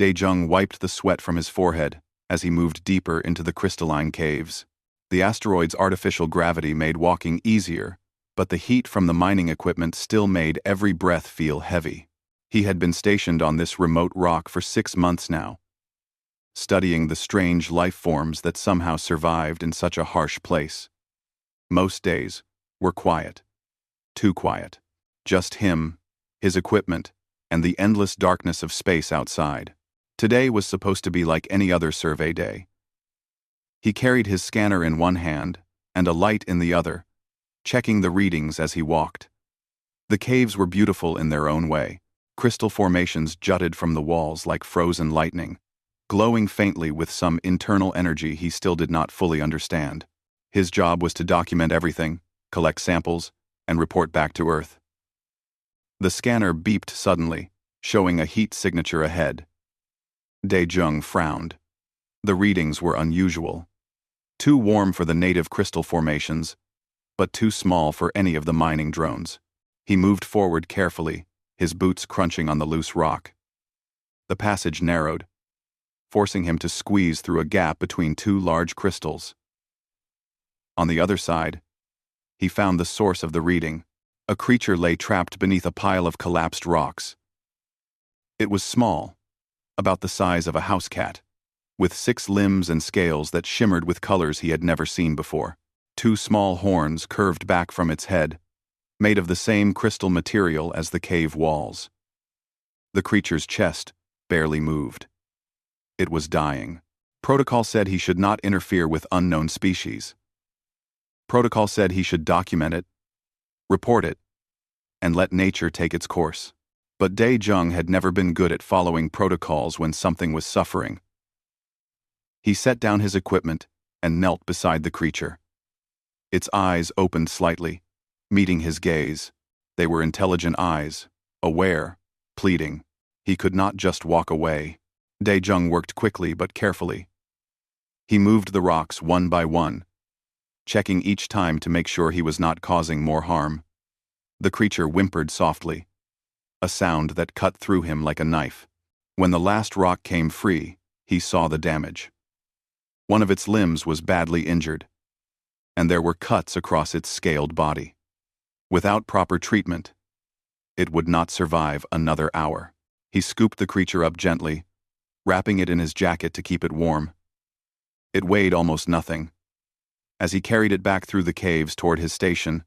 Dae-jung wiped the sweat from his forehead as he moved deeper into the crystalline caves. The asteroid's artificial gravity made walking easier, but the heat from the mining equipment still made every breath feel heavy. He had been stationed on this remote rock for 6 months now, studying the strange life forms that somehow survived in such a harsh place. Most days were quiet. Too quiet. Just him, his equipment, and the endless darkness of space outside. Today was supposed to be like any other survey day. He carried his scanner in one hand and a light in the other, checking the readings as he walked. The caves were beautiful in their own way. Crystal formations jutted from the walls like frozen lightning, glowing faintly with some internal energy he still did not fully understand. His job was to document everything, collect samples, and report back to Earth. The scanner beeped suddenly, showing a heat signature ahead. Dae-jung frowned. The readings were unusual. Too warm for the native crystal formations, but too small for any of the mining drones. He moved forward carefully, his boots crunching on the loose rock. The passage narrowed, forcing him to squeeze through a gap between two large crystals. On the other side, he found the source of the reading. A creature lay trapped beneath a pile of collapsed rocks. It was small, about the size of a house cat, with 6 limbs and scales that shimmered with colors he had never seen before. 2 small horns curved back from its head, made of the same crystal material as the cave walls. The creature's chest barely moved. It was dying. Protocol said he should not interfere with unknown species. Protocol said he should document it, report it, and let nature take its course. But Dae-jung had never been good at following protocols when something was suffering. He set down his equipment and knelt beside the creature. Its eyes opened slightly, meeting his gaze. They were intelligent eyes, aware, pleading. He could not just walk away. Dae-jung worked quickly but carefully. He moved the rocks one by one, checking each time to make sure he was not causing more harm. The creature whimpered softly, a sound that cut through him like a knife. When the last rock came free, he saw the damage. One of its limbs was badly injured, and there were cuts across its scaled body. Without proper treatment, it would not survive another hour. He scooped the creature up gently, wrapping it in his jacket to keep it warm. It weighed almost nothing. As he carried it back through the caves toward his station,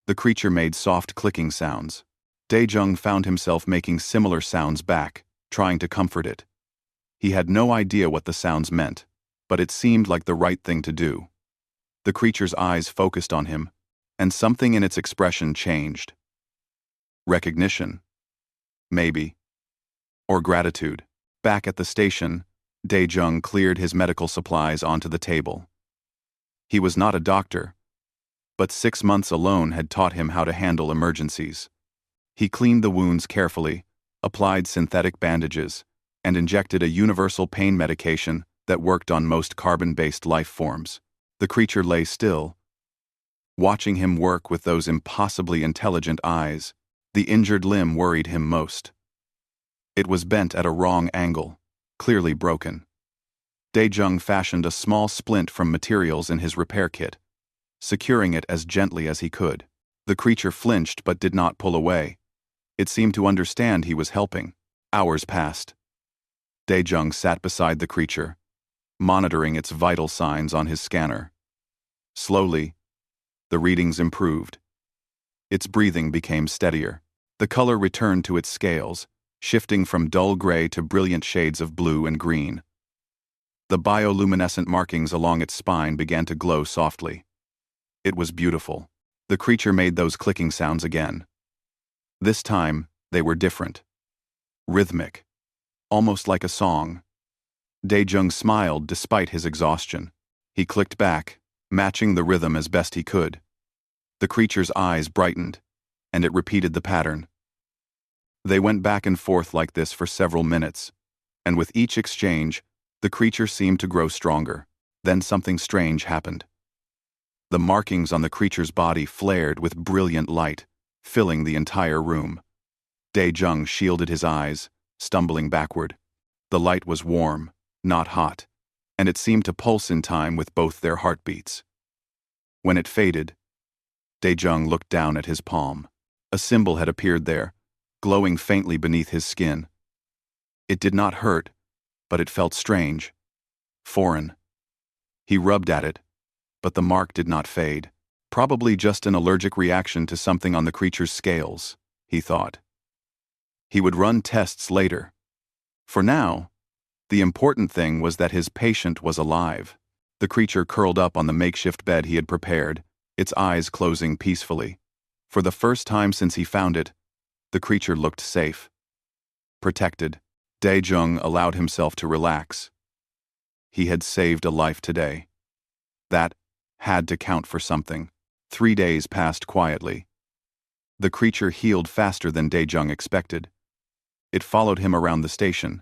the creature made soft clicking sounds. Dae-jung found himself making similar sounds back, trying to comfort it. He had no idea what the sounds meant, but it seemed like the right thing to do. The creature's eyes focused on him, and something in its expression changed. Recognition. Maybe. Or gratitude. Back at the station, Dae-jung cleared his medical supplies onto the table. He was not a doctor, but 6 months alone had taught him how to handle emergencies. He cleaned the wounds carefully, applied synthetic bandages, and injected a universal pain medication that worked on most carbon-based life forms. The creature lay still, watching him work with those impossibly intelligent eyes. The injured limb worried him most. It was bent at a wrong angle, clearly broken. Dae-jung fashioned a small splint from materials in his repair kit, securing it as gently as he could. The creature flinched but did not pull away. It seemed to understand he was helping. Hours passed. Dae-jung sat beside the creature, monitoring its vital signs on his scanner. Slowly, the readings improved. Its breathing became steadier. The color returned to its scales, shifting from dull gray to brilliant shades of blue and green. The bioluminescent markings along its spine began to glow softly. It was beautiful. The creature made those clicking sounds again. This time, they were different. Rhythmic. Almost like a song. Dae-jung smiled despite his exhaustion. He clicked back, matching the rhythm as best he could. The creature's eyes brightened, and it repeated the pattern. They went back and forth like this for several minutes, and with each exchange, the creature seemed to grow stronger. Then something strange happened. The markings on the creature's body flared with brilliant light, filling the entire room. Dae-jung shielded his eyes, stumbling backward. The light was warm, not hot, and it seemed to pulse in time with both their heartbeats. When it faded, Dae-jung looked down at his palm. A symbol had appeared there, glowing faintly beneath his skin. It did not hurt, but it felt strange, foreign. He rubbed at it, but the mark did not fade. Probably just an allergic reaction to something on the creature's scales, he thought. He would run tests later. For now, the important thing was that his patient was alive. The creature curled up on the makeshift bed he had prepared, its eyes closing peacefully. For the first time since he found it, the creature looked safe. Protected, Dae-jung allowed himself to relax. He had saved a life today. That had to count for something. 3 days passed quietly. The creature healed faster than Dae-jung expected. It followed him around the station,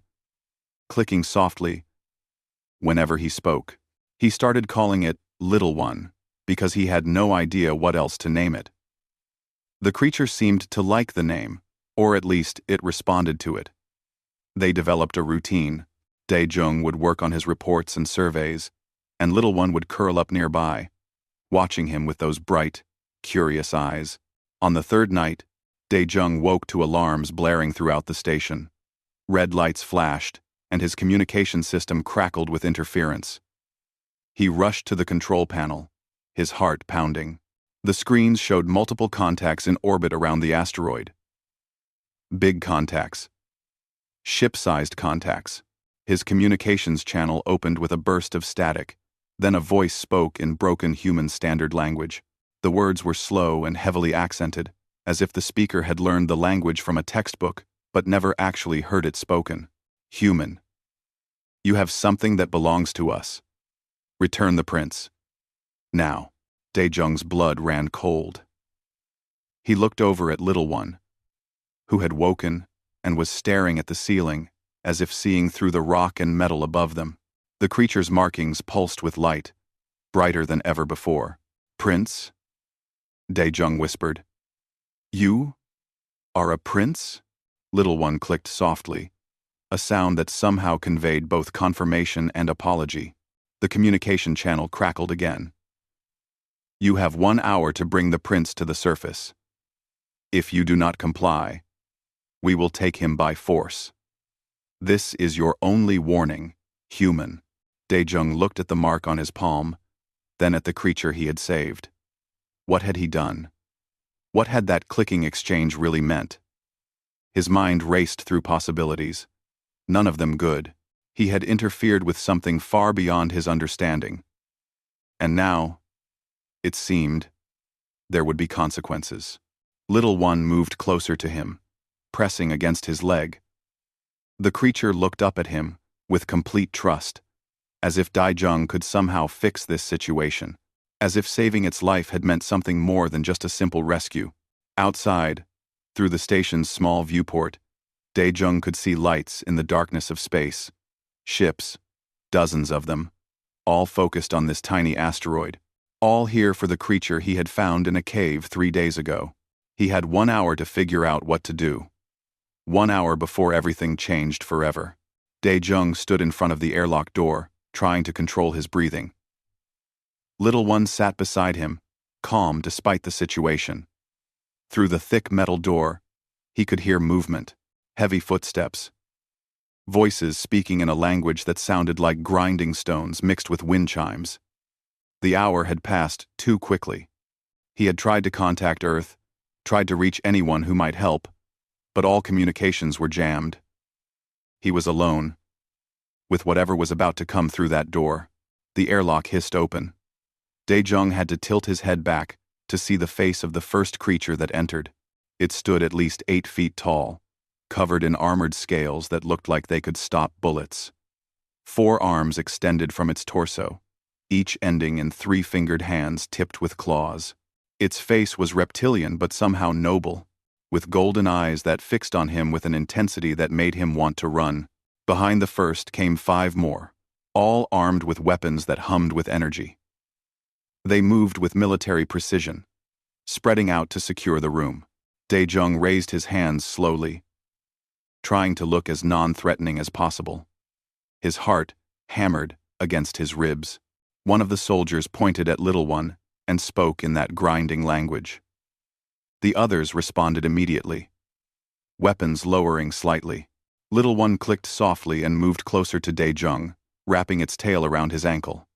clicking softly whenever he spoke. He started calling it Little One, because he had no idea what else to name it. The creature seemed to like the name, or at least it responded to it. They developed a routine. Dae-jung would work on his reports and surveys, and Little One would curl up nearby, watching him with those bright, curious eyes. On the third night, Dae-jung woke to alarms blaring throughout the station. Red lights flashed, and his communication system crackled with interference. He rushed to the control panel, his heart pounding. The screens showed multiple contacts in orbit around the asteroid. Big contacts. Ship-sized contacts. His communications channel opened with a burst of static. Then a voice spoke in broken human standard language. The words were slow and heavily accented, as if the speaker had learned the language from a textbook, but never actually heard it spoken. Human. You have something that belongs to us. Return the prince. Now. Dae-jung's blood ran cold. He looked over at Little One, who had woken and was staring at the ceiling, as if seeing through the rock and metal above them. The creature's markings pulsed with light, brighter than ever before. Prince? Dae-jung whispered. You are a prince? Little One clicked softly, a sound that somehow conveyed both confirmation and apology. The communication channel crackled again. You have 1 hour to bring the prince to the surface. If you do not comply, we will take him by force. This is your only warning, human. Dae-jung looked at the mark on his palm, then at the creature he had saved. What had he done? What had that clicking exchange really meant? His mind raced through possibilities, none of them good. He had interfered with something far beyond his understanding. And now, it seemed, there would be consequences. Little One moved closer to him, pressing against his leg. The creature looked up at him with complete trust, as if Dae-jung could somehow fix this situation, as if saving its life had meant something more than just a simple rescue. Outside, through the station's small viewport, Dae-jung could see lights in the darkness of space. Ships, dozens of them, all focused on this tiny asteroid, all here for the creature he had found in a cave 3 days ago. He had 1 hour to figure out what to do. 1 hour before everything changed forever. Dae-jung stood in front of the airlock door, trying to control his breathing. Little One sat beside him, calm despite the situation. Through the thick metal door, he could hear movement, heavy footsteps, voices speaking in a language that sounded like grinding stones mixed with wind chimes. The hour had passed too quickly. He had tried to contact Earth, tried to reach anyone who might help, but all communications were jammed. He was alone, with whatever was about to come through that door. The airlock hissed open. Dae-jung had to tilt his head back to see the face of the first creature that entered. It stood at least 8 feet tall, covered in armored scales that looked like they could stop bullets. 4 arms extended from its torso, each ending in 3-fingered hands tipped with claws. Its face was reptilian but somehow noble, with golden eyes that fixed on him with an intensity that made him want to run. Behind the first came 5 more, all armed with weapons that hummed with energy. They moved with military precision, spreading out to secure the room. Dae-jung raised his hands slowly, trying to look as non-threatening as possible. his heart hammered against his ribs. One of the soldiers pointed at Little One and spoke in that grinding language. The others responded immediately, weapons lowering slightly. Little One clicked softly and moved closer to Dae-jung, wrapping its tail around his ankle.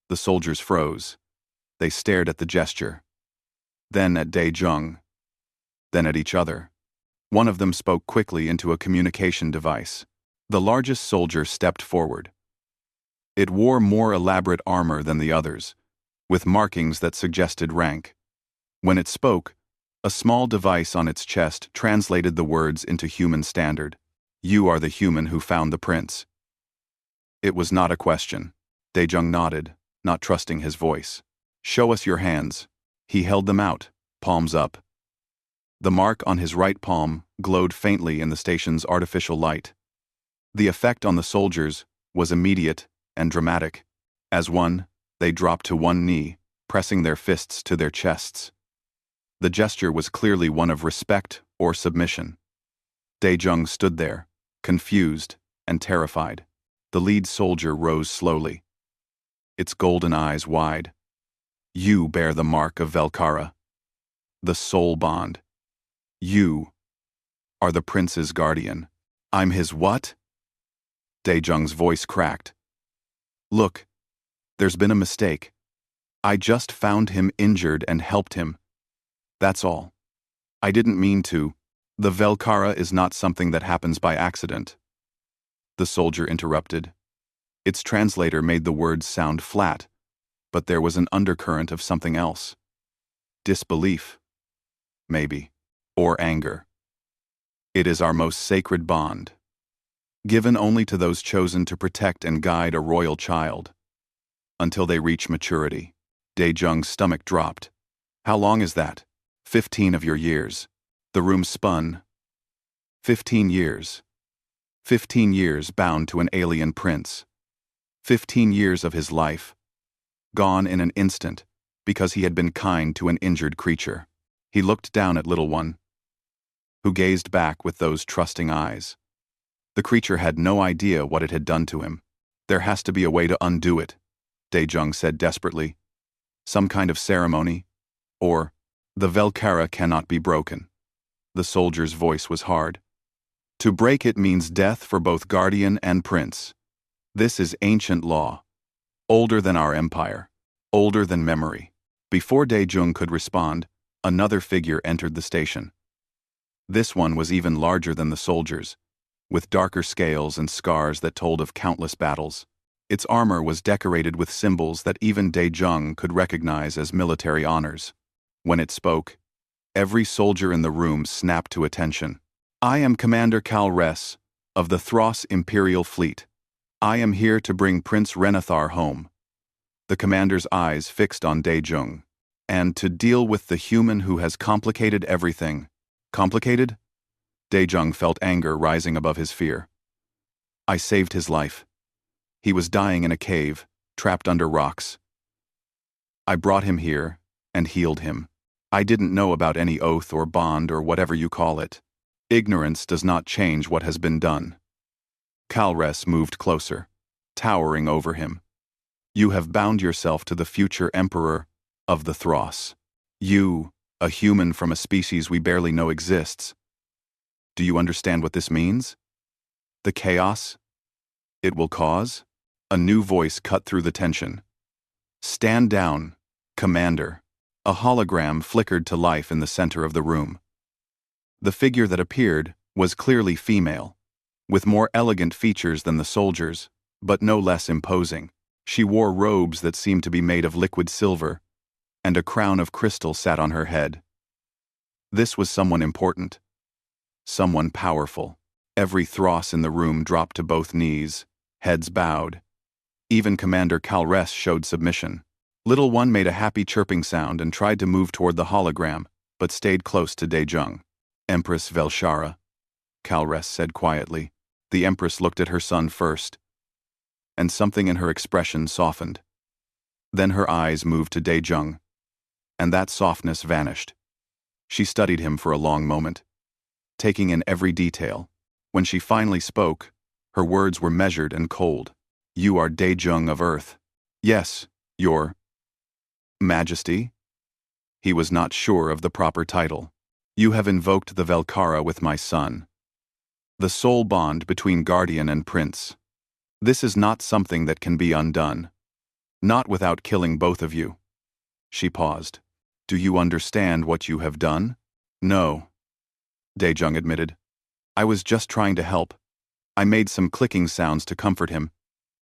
The soldiers froze. They stared at the gesture, then at Dae-jung, then at each other. One of them spoke quickly into a communication device. The largest soldier stepped forward. It wore more elaborate armor than the others, with markings that suggested rank. When it spoke, a small device on its chest translated the words into human standard. "You are the human who found the prince." It was not a question. Dae-jung nodded, not trusting his voice. "Show us your hands." He held them out, palms up. The mark on his right palm glowed faintly in the station's artificial light. The effect on the soldiers was immediate and dramatic. As one, they dropped to one knee, pressing their fists to their chests. The gesture was clearly one of respect or submission. Dae-jung stood there, confused and terrified. The lead soldier rose slowly, its golden eyes wide. "You bear the mark of Velkara, the soul bond. You are the prince's guardian." "I'm his what?" Dae-jung's voice cracked. "Look, there's been a mistake. I just found him injured and helped him. That's all. I didn't mean to. The Velkara is not something that happens by accident." The soldier interrupted. Its translator made the words sound flat, but there was an undercurrent of something else. Disbelief, maybe, or anger. "It is our most sacred bond, given only to those chosen to protect and guide a royal child, until they reach maturity." Dae-jung's stomach dropped. "How long is that?" 15 of your years." The room spun. 15 years. 15 years bound to an alien prince. 15 years of his life, gone in an instant because he had been kind to an injured creature. He looked down at Little One, who gazed back with those trusting eyes. The creature had no idea what it had done to him. "There has to be a way to undo it," Dae-jung said desperately. "Some kind of ceremony, or the Velkara cannot be broken." The soldier's voice was hard. "To break it means death for both guardian and prince. This is ancient law, older than our empire, older than memory." Before Dae-jung could respond, another figure entered the station. This one was even larger than the soldiers, with darker scales and scars that told of countless battles. Its armor was decorated with symbols that even Dae-jung could recognize as military honors. When it spoke, every soldier in the room snapped to attention. "I am Commander Kalres of the Thros Imperial Fleet. I am here to bring Prince Renathar home." The commander's eyes fixed on Dae-jung. "And to deal with the human who has complicated everything." "Complicated?" Dae-jung felt anger rising above his fear. "I saved his life. He was dying in a cave, trapped under rocks. I brought him here and healed him. I didn't know about any oath or bond or whatever you call it. Ignorance does not change what has been done." Kalres moved closer, towering over him. "You have bound yourself to the future emperor of the Thros. You, a human from a species we barely know exists. Do you understand what this means? The chaos it will cause?" A new voice cut through the tension. "Stand down, Commander." A hologram flickered to life in the center of the room. The figure that appeared was clearly female, with more elegant features than the soldiers, but no less imposing. She wore robes that seemed to be made of liquid silver, and a crown of crystal sat on her head. This was someone important, someone powerful. Every Thros in the room dropped to both knees, heads bowed. Even Commander Kalres showed submission. Little One made a happy chirping sound and tried to move toward the hologram, but stayed close to Dae-jung. "Empress Velshara," Kalres said quietly. The Empress looked at her son first, and something in her expression softened. Then her eyes moved to Dae-jung, and that softness vanished. She studied him for a long moment, taking in every detail. When she finally spoke, Her words were measured and cold. "You are Daejung of Earth." "Yes, Your Majesty." He was not sure of the proper title. "You have invoked the Velkara with my son. The soul bond between guardian and prince. This is not something that can be undone. Not without killing both of you." She paused. "Do you understand what you have done?" "No," Daejung admitted. "I was just trying to help. I made some clicking sounds to comfort him.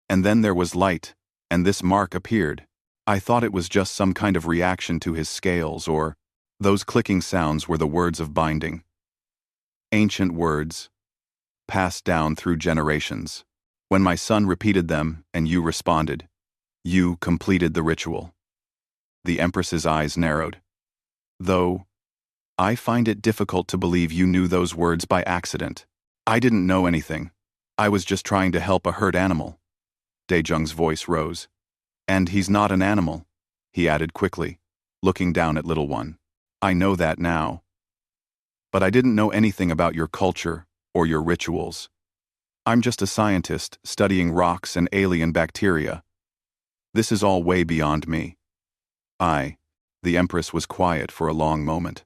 And then there was light, and this mark appeared. I thought it was just some kind of reaction to his scales, or those clicking sounds were the words of binding. Ancient words, passed down through generations. When my son repeated them and you responded, you completed the ritual." The Empress's eyes narrowed. "Though, I find it difficult to believe you knew those words by accident. I didn't know anything. I was just trying to help a hurt animal." Daejung's voice rose. "And he's not an animal," he added quickly, looking down at little one. "I know that now. But I didn't know anything about your culture or your rituals. I'm just a scientist studying rocks and alien bacteria. This is all way beyond me." The Empress was quiet for a long moment.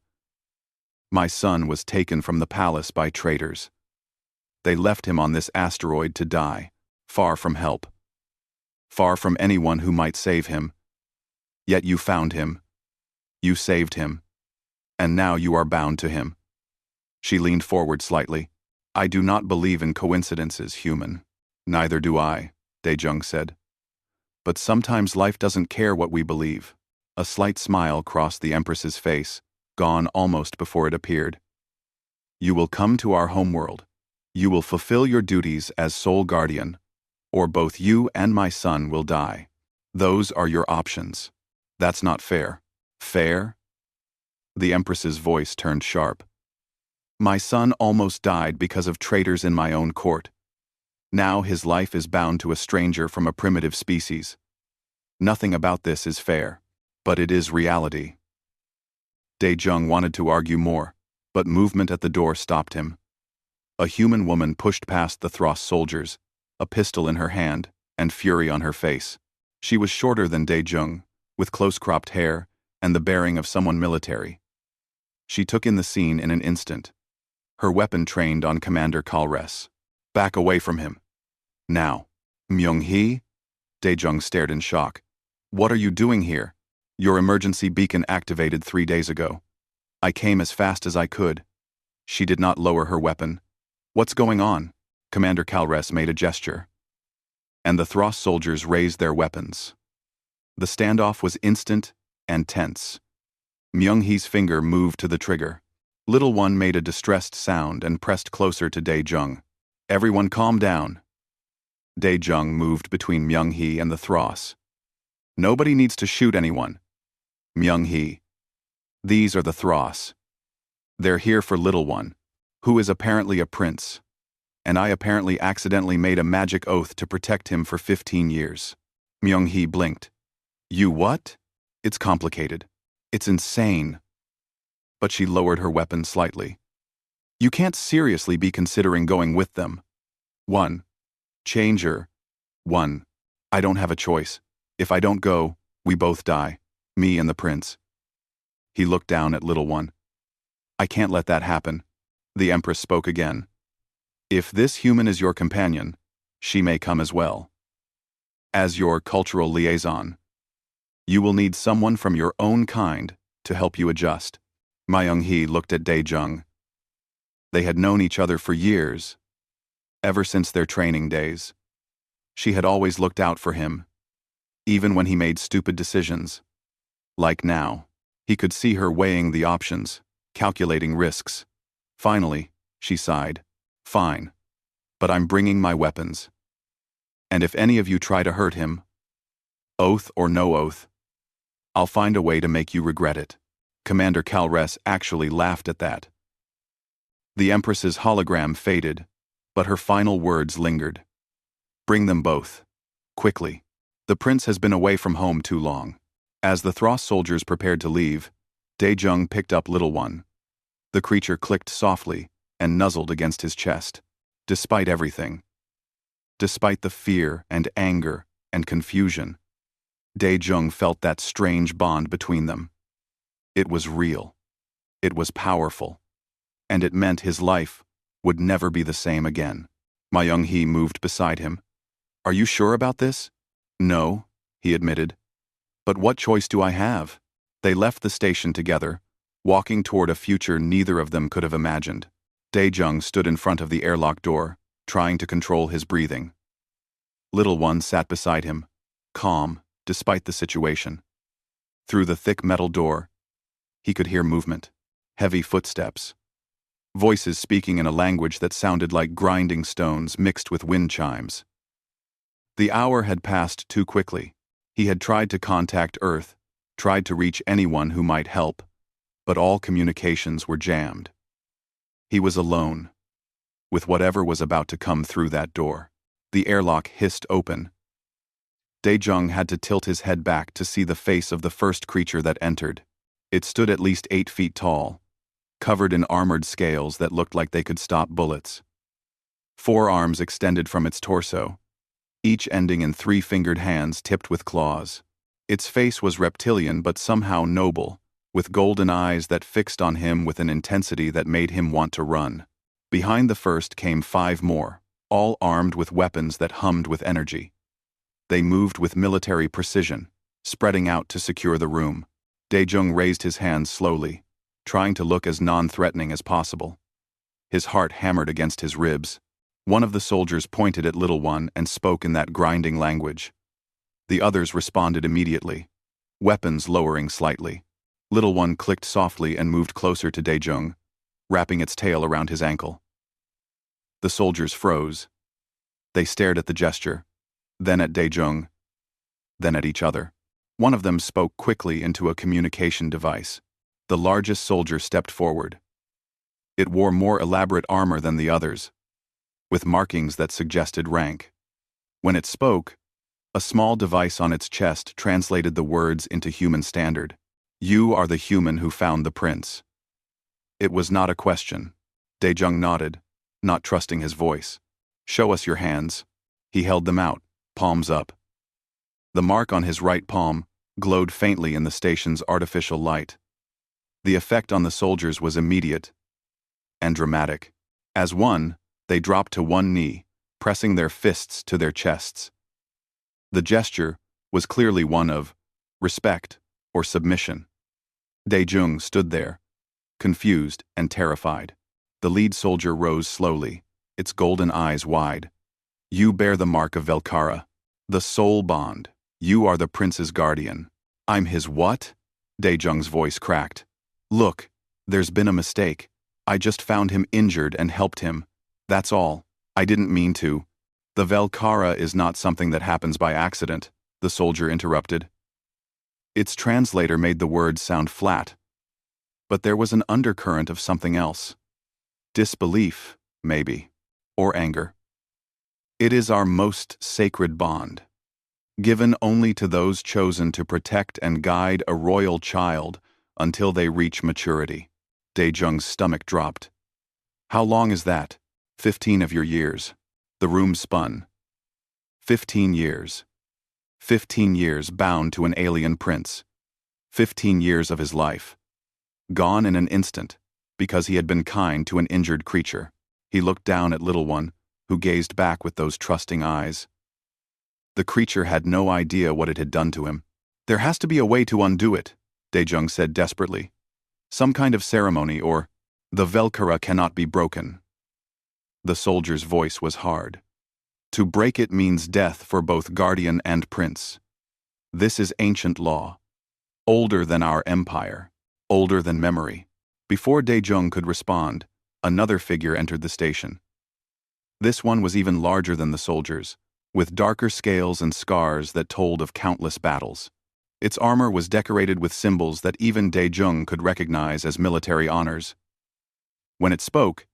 "My son was taken from the palace by traitors. They left him on this asteroid to die, far from help. Far from anyone who might save him. Yet you found him. You saved him. And now you are bound to him." She leaned forward slightly. "I do not believe in coincidences, human." "Neither do I," Daejung said. "But sometimes life doesn't care what we believe." A slight smile crossed the Empress's face, gone almost before it appeared. "You will come to our homeworld. You will fulfill your duties as sole guardian, or both you and my son will die. Those are your options. That's not fair." "Fair?" The Empress's voice turned sharp. "My son almost died because of traitors in my own court. Now his life is bound to a stranger from a primitive species. Nothing about this is fair, but it is reality." Daejung wanted to argue more, but movement at the door stopped him. A human woman pushed past the Thross soldiers, a pistol in her hand and fury on her face. She was shorter than Daejung, with close-cropped hair and the bearing of someone military. She took in the scene in an instant. Her weapon trained on Commander Kalres. "Back away from him. Now." "Myung-hee?" Daejung stared in shock. "What are you doing here? Your emergency beacon activated 3 days ago. I came as fast as I could." She did not lower her weapon. "What's going on?" Commander Kalres made a gesture. And the Thross soldiers raised their weapons. The standoff was instant and tense. Myung-hee's finger moved to the trigger. Little one made a distressed sound and pressed closer to Daejung. "Everyone calm down." Daejung moved between Myung-hee and the Thross. "Nobody needs to shoot anyone." Myung-hee. "These are the Thross. They're here for little one, who is apparently a prince. And I apparently accidentally made a magic oath to protect him for 15 years. Myung-hee blinked. "You what?" "It's complicated. It's insane." But she lowered her weapon slightly. "You can't seriously be considering going with them." "One. Changer. One. I don't have a choice. If I don't go, we both die. Me and the prince." He looked down at little one. "I can't let that happen." The Empress spoke again. "If this human is your companion, she may come as well. As your cultural liaison. You will need someone from your own kind to help you adjust." Myung-hee looked at Daejung. They had known each other for years, ever since their training days. She had always looked out for him, even when he made stupid decisions. Like now, he could see her weighing the options, calculating risks. Finally, she sighed. "Fine, but I'm bringing my weapons. And if any of you try to hurt him, oath or no oath, I'll find a way to make you regret it." Commander Kalres actually laughed at that. The Empress's hologram faded, but her final words lingered. "Bring them both. Quickly. The prince has been away from home too long." As the Thross soldiers prepared to leave, Daejung picked up little one. The creature clicked softly and nuzzled against his chest. Despite everything, Despite the fear and anger and confusion, Dae-jung felt that strange bond between them. It was real. It was powerful. And it meant his life would never be the same again. Ma Young-hee moved beside him. "Are you sure about this?" "No," he admitted. "But what choice do I have?" They left the station together, walking toward a future neither of them could have imagined. Dae-jung stood in front of the airlock door, trying to control his breathing. Little One sat beside him, calm despite the situation. Through the thick metal door, he could hear movement, heavy footsteps, voices speaking in a language that sounded like grinding stones mixed with wind chimes. The hour had passed too quickly. He had tried to contact Earth, tried to reach anyone who might help, but all communications were jammed. He was alone, with whatever was about to come through that door. The airlock hissed open. Dae-jung had to tilt his head back to see the face of the first creature that entered. It stood at least 8 feet tall, covered in armored scales that looked like they could stop bullets. 4 arms extended from its torso, each ending in 3-fingered hands tipped with claws. Its face was reptilian but somehow noble, with golden eyes that fixed on him with an intensity that made him want to run. Behind the first came 5 more, all armed with weapons that hummed with energy. They moved with military precision, spreading out to secure the room. Dae-jung raised his hands slowly, trying to look as non-threatening as possible. His heart hammered against his ribs. One of the soldiers pointed at Little One and spoke in that grinding language. The others responded immediately, weapons lowering slightly. Little One clicked softly and moved closer to Dae-jung, wrapping its tail around his ankle. The soldiers froze. They stared at the gesture, then at Dae-jung, then at each other. One of them spoke quickly into a communication device. The largest soldier stepped forward. It wore more elaborate armor than the others, with markings that suggested rank. When it spoke, a small device on its chest translated the words into human standard. "You are the human who found the prince." It was not a question. Dae-jung nodded, not trusting his voice. "Show us your hands." He held them out, palms up. The mark on his right palm glowed faintly in the station's artificial light. The effect on the soldiers was immediate and dramatic. As one, they dropped to one knee, pressing their fists to their chests. The gesture was clearly one of respect or submission. Dae-jung stood there, confused and terrified. The lead soldier rose slowly, its golden eyes wide. "You bear the mark of Velkara, the soul bond. You are the prince's guardian." "I'm his what?" Dae-jung's voice cracked. "Look, there's been a mistake. I just found him injured and helped him. That's all. I didn't mean to." "The Velkara is not something that happens by accident," the soldier interrupted. Its translator made the words sound flat, but there was an undercurrent of something else. Disbelief, maybe, or anger. "It is our most sacred bond, given only to those chosen to protect and guide a royal child until they reach maturity." Dae-jung's stomach dropped. "How long is that?" 15 of your years." The room spun. 15 years. 15 years bound to an alien prince. 15 years of his life. Gone in an instant, because he had been kind to an injured creature. He looked down at Little One, who gazed back with those trusting eyes. The creature had no idea what it had done to him. "There has to be a way to undo it," Dae-jung said desperately. "Some kind of ceremony or the Velkara cannot be broken." The soldier's voice was hard. "To break it means death for both guardian and prince. This is ancient law, older than our empire, older than memory." Before Dae-jung could respond, another figure entered the station. This one was even larger than the soldiers, with darker scales and scars that told of countless battles. Its armor was decorated with symbols that even Dae-jung could recognize as military honors. When it spoke,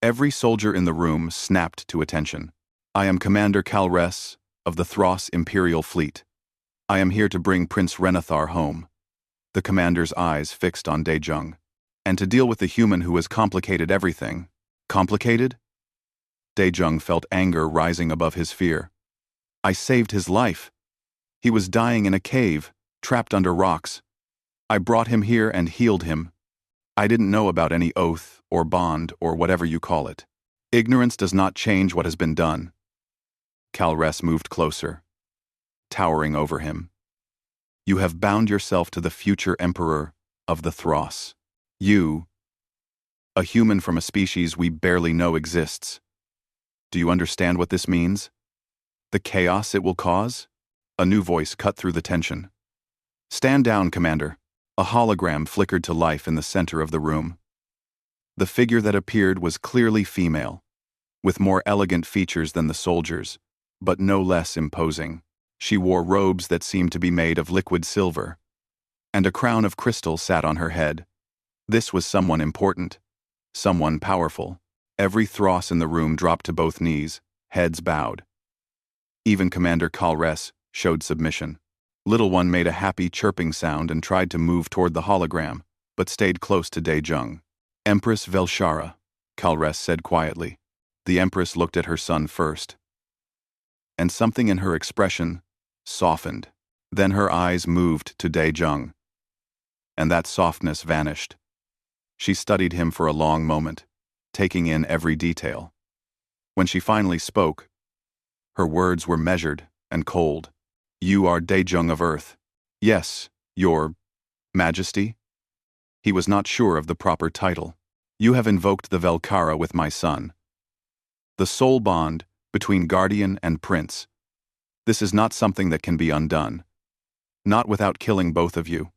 every soldier in the room snapped to attention. "I am Commander Kalres of the Thros Imperial Fleet. I am here to bring Prince Renathar home." The commander's eyes fixed on Dae-jung. "And to deal with the human who has complicated everything." "Complicated?" Daejung felt anger rising above his fear. I saved his life. He was dying in a cave, trapped under rocks. I brought him here and healed him. I didn't know about any oath or bond or whatever you call it. Ignorance does not change what has been done. Kalres moved closer, towering over him. You have bound yourself to the future emperor of the Thros. You, a human from a species we barely know exists. Do you understand what this means? The chaos it will cause? A new voice cut through the tension. Stand down, Commander. A hologram flickered to life in the center of the room. The figure that appeared was clearly female, with more elegant features than the soldiers, but no less imposing. She wore robes that seemed to be made of liquid silver, and a crown of crystal sat on her head. This was someone important, someone powerful. Every Thros in the room dropped to both knees, heads bowed. Even Commander Kalres showed submission. Little One made a happy chirping sound and tried to move toward the hologram, but stayed close to Daejung. Empress Velshara, Kalres said quietly. The Empress looked at her son first, and something in her expression softened. Then her eyes moved to Daejung, and that softness vanished. She studied him for a long moment, taking in every detail. When she finally spoke, her words were measured and cold. You are Daejung of Earth. Yes, Your Majesty? He was not sure of the proper title. You have invoked the Velkara with my son. The soul bond between guardian and prince. This is not something that can be undone. Not without killing both of you.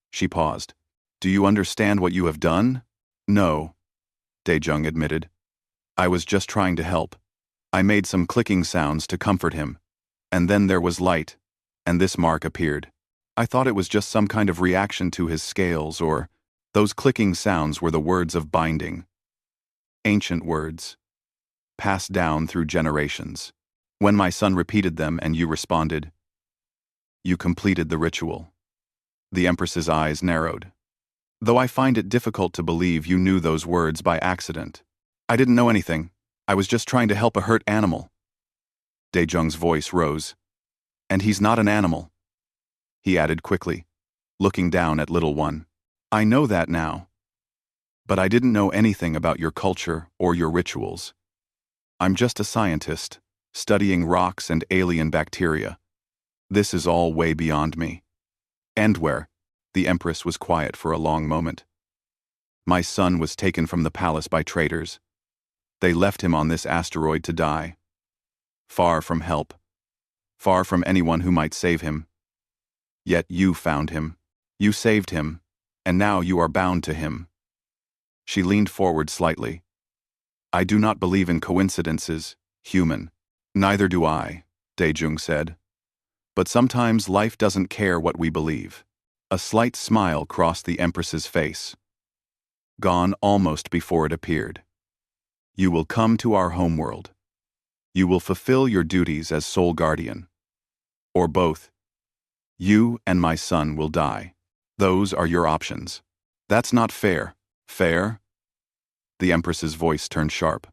She paused. Do you understand what you have done? No, Daejung admitted. I was just trying to help. I made some clicking sounds to comfort him. And then there was light, and this mark appeared. I thought it was just some kind of reaction to his scales, or those clicking sounds were the words of binding. Ancient words, passed down through generations. When my son repeated them and you responded, you completed the ritual. The Empress's eyes narrowed. Though I find it difficult to believe you knew those words by accident. I didn't know anything. I was just trying to help a hurt animal. Daejung's voice rose. And he's not an animal. He added quickly, looking down at Little One. I know that now. But I didn't know anything about your culture or your rituals. I'm just a scientist, studying rocks and alien bacteria. This is all way beyond me. Endwhere, the Empress was quiet for a long moment. My son was taken from the palace by traitors. They left him on this asteroid to die. Far from help. Far from anyone who might save him. Yet you found him. You saved him. And now you are bound to him. She leaned forward slightly. I do not believe in coincidences, human. Neither do I, Daejung said. But sometimes life doesn't care what we believe. A slight smile crossed the Empress's face. Gone almost before it appeared. You will come to our homeworld. You will fulfill your duties as sole guardian. Or both. You and my son will die. Those are your options. That's not fair. Fair? The Empress's voice turned sharp.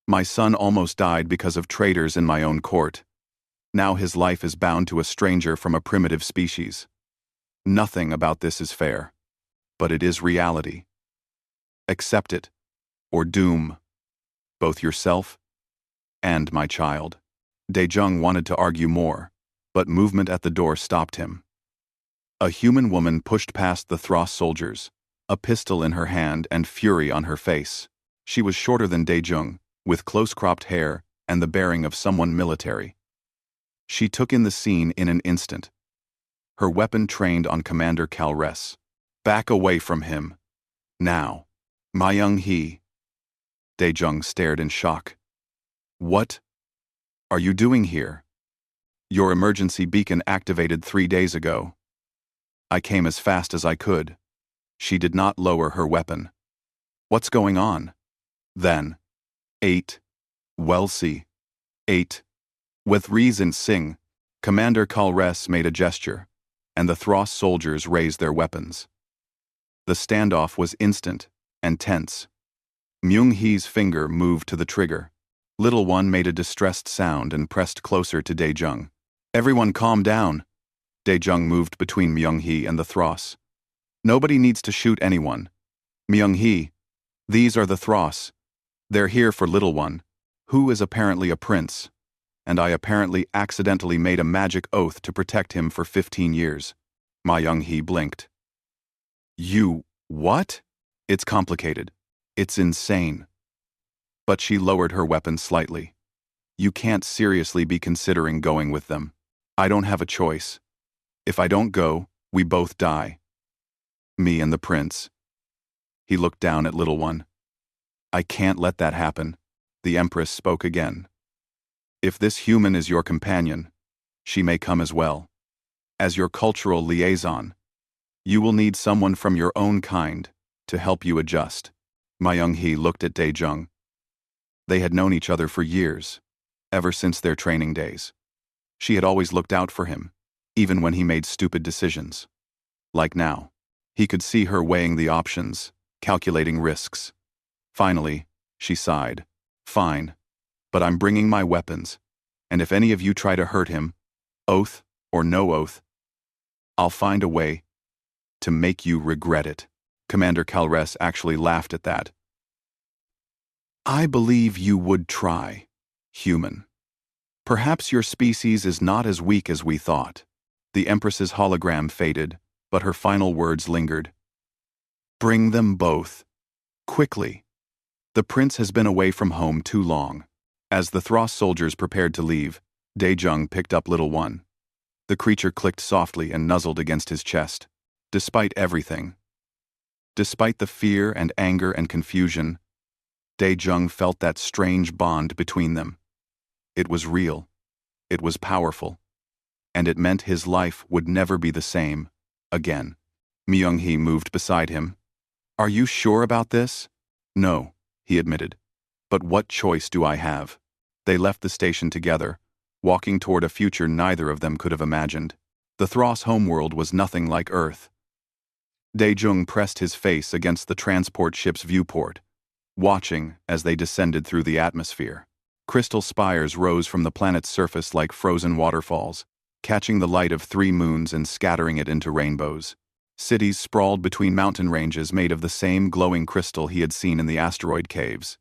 My son almost died because of traitors in my own court. Now his life is bound to a stranger from a primitive species. Nothing about this is fair. But it is reality. Accept it, or doom, both yourself and my child. Daejung wanted to argue more, but movement at the door stopped him. A human woman pushed past the Thros soldiers, a pistol in her hand and fury on her face. She was shorter than Daejung, with close-cropped hair and the bearing of someone military. She took in the scene in an instant. Her weapon trained on Commander Kalres. Back away from him. Now. Ma Young-hee. Daejung stared in shock. What are you doing here? Your emergency beacon activated 3 days ago. I came as fast as I could. She did not lower her weapon. What's going on? Then. 8. Well see. 8. With reason sing, Commander Kalres made a gesture, and the Thros soldiers raised their weapons. The standoff was instant and tense. Myung-hee's finger moved to the trigger, Little One made a distressed sound and pressed closer to Daejung. Everyone calm down. Daejung moved between Myung-hee and the Thros. Nobody needs to shoot anyone. Myung-hee, these are the Thros. They're here for Little One, who is apparently a prince, and I apparently accidentally made a magic oath to protect him for 15 years. Myung-hee blinked. You, what? It's complicated. It's insane. But she lowered her weapon slightly. You can't seriously be considering going with them. I don't have a choice. If I don't go, we both die. Me and the prince. He looked down at Little One. I can't let that happen. The Empress spoke again. If this human is your companion, she may come as well. As your cultural liaison, you will need someone from your own kind to help you adjust. Myung-hee looked at Daejung. They had known each other for years, ever since their training days. She had always looked out for him, even when he made stupid decisions. Like now, he could see her weighing the options, calculating risks. Finally, she sighed. Fine, but I'm bringing my weapons, and if any of you try to hurt him, oath or no oath, I'll find a way to make you regret it. Commander Calres actually laughed at that. I believe you would try, human. Perhaps your species is not as weak as we thought. The Empress's hologram faded, but her final words lingered. Bring them both. Quickly. The prince has been away from home too long. As the Thros soldiers prepared to leave, Daejung picked up Little One. The creature clicked softly and nuzzled against his chest. Despite everything, despite the fear and anger and confusion, Daejung felt that strange bond between them. It was real, it was powerful, and it meant his life would never be the same again. Myung-hee moved beside him. Are you sure about this? No, he admitted. But what choice do I have? They left the station together, walking toward a future neither of them could have imagined. The Thros homeworld was nothing like Earth. Daejung pressed his face against the transport ship's viewport, watching as they descended through the atmosphere. Crystal spires rose from the planet's surface like frozen waterfalls, catching the light of 3 moons and scattering it into rainbows. Cities sprawled between mountain ranges made of the same glowing crystal he had seen in the asteroid caves.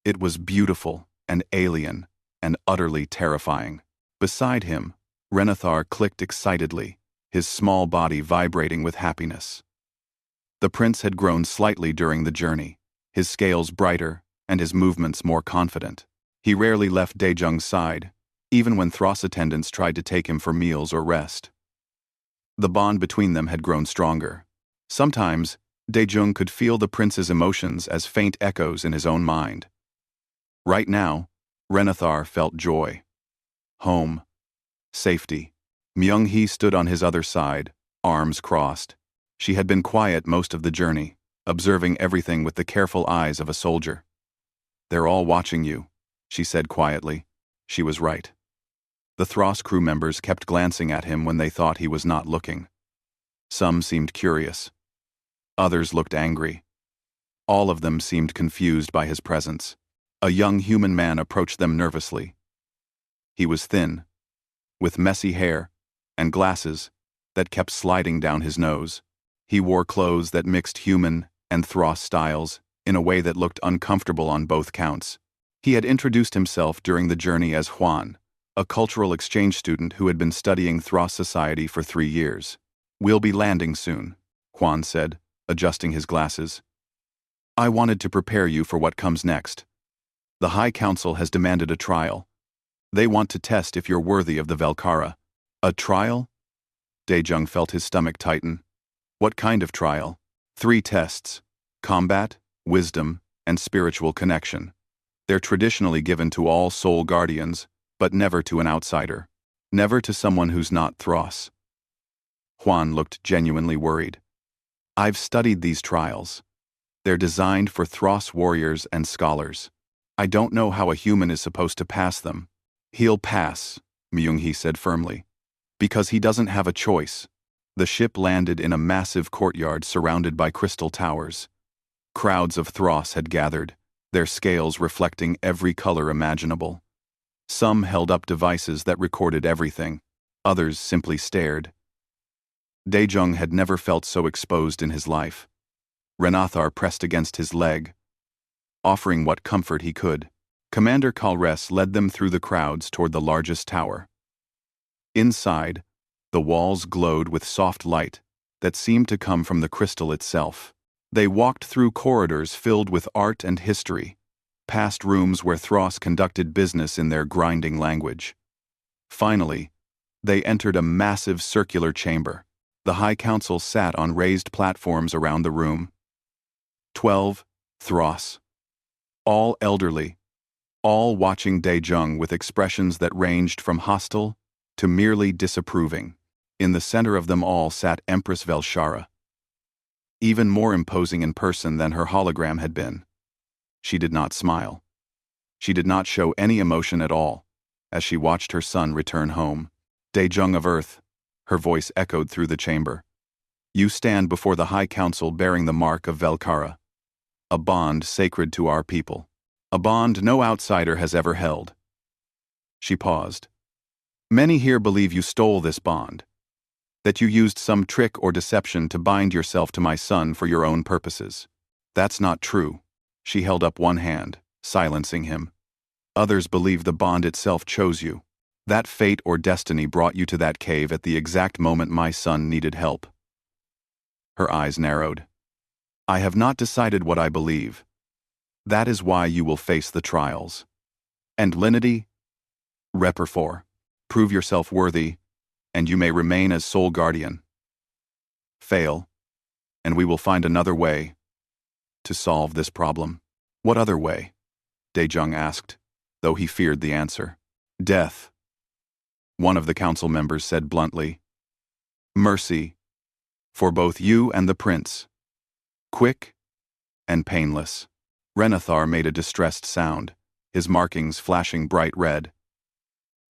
It was beautiful and alien and utterly terrifying. Beside him, Renathar clicked excitedly, his small body vibrating with happiness. The prince had grown slightly during the journey, his scales brighter and his movements more confident. He rarely left Daejung's side, even when Thros attendants tried to take him for meals or rest. The bond between them had grown stronger. Sometimes, Daejung could feel the prince's emotions as faint echoes in his own mind. Right now, Renathar felt joy. Home. Safety. Myung-hee stood on his other side, arms crossed. She had been quiet most of the journey, observing everything with the careful eyes of a soldier. They're all watching you, she said quietly. She was right. The Thros crew members kept glancing at him when they thought he was not looking. Some seemed curious. Others looked angry. All of them seemed confused by his presence. A young human man approached them nervously. He was thin, with messy hair, and glasses that kept sliding down his nose. He wore clothes that mixed human and Thros styles in a way that looked uncomfortable on both counts. He had introduced himself during the journey as Hwan, a cultural exchange student who had been studying Thros society for 3 years. We'll be landing soon, Hwan said, adjusting his glasses. I wanted to prepare you for what comes next. The High Council has demanded a trial. They want to test if you're worthy of the Velkara. A trial? Daejung felt his stomach tighten. What kind of trial? 3 tests: combat, wisdom, and spiritual connection. They're traditionally given to all soul guardians, but never to an outsider. Never to someone who's not Thros. Hwan looked genuinely worried. I've studied these trials. They're designed for Thros warriors and scholars. I don't know how a human is supposed to pass them. He'll pass, Myung-hee said firmly. Because he doesn't have a choice. The ship landed in a massive courtyard surrounded by crystal towers. Crowds of Thros had gathered, their scales reflecting every color imaginable. Some held up devices that recorded everything, others simply stared. Daejung had never felt so exposed in his life. Renathar pressed against his leg, offering what comfort he could. Commander Kalres led them through the crowds toward the largest tower. Inside, the walls glowed with soft light that seemed to come from the crystal itself. They walked through corridors filled with art and history, past rooms where Thros conducted business in their grinding language. Finally, they entered a massive circular chamber. The High Council sat on raised platforms around the room. 12, Thros. All elderly, all watching Daejung with expressions that ranged from hostile to merely disapproving. In the center of them all sat Empress Velshara, even more imposing in person than her hologram had been. She did not smile. She did not show any emotion at all as she watched her son return home. Daejung of Earth, her voice echoed through the chamber. You stand before the High Council bearing the mark of Velkara, a bond sacred to our people, a bond no outsider has ever held. She paused. Many here believe you stole this bond, that you used some trick or deception to bind yourself to my son for your own purposes. That's not true. She held up one hand, silencing him. Others believe the bond itself chose you. That fate or destiny brought you to that cave at the exact moment my son needed help. Her eyes narrowed. I have not decided what I believe. That is why you will face the trials. And Linity? Reperfor. Prove yourself worthy, and you may remain as sole guardian. Fail, and we will find another way to solve this problem. What other way? Daejung asked, though he feared the answer. Death. One of the council members said bluntly. Mercy, for both you and the prince. Quick and painless. Renathar made a distressed sound, his markings flashing bright red.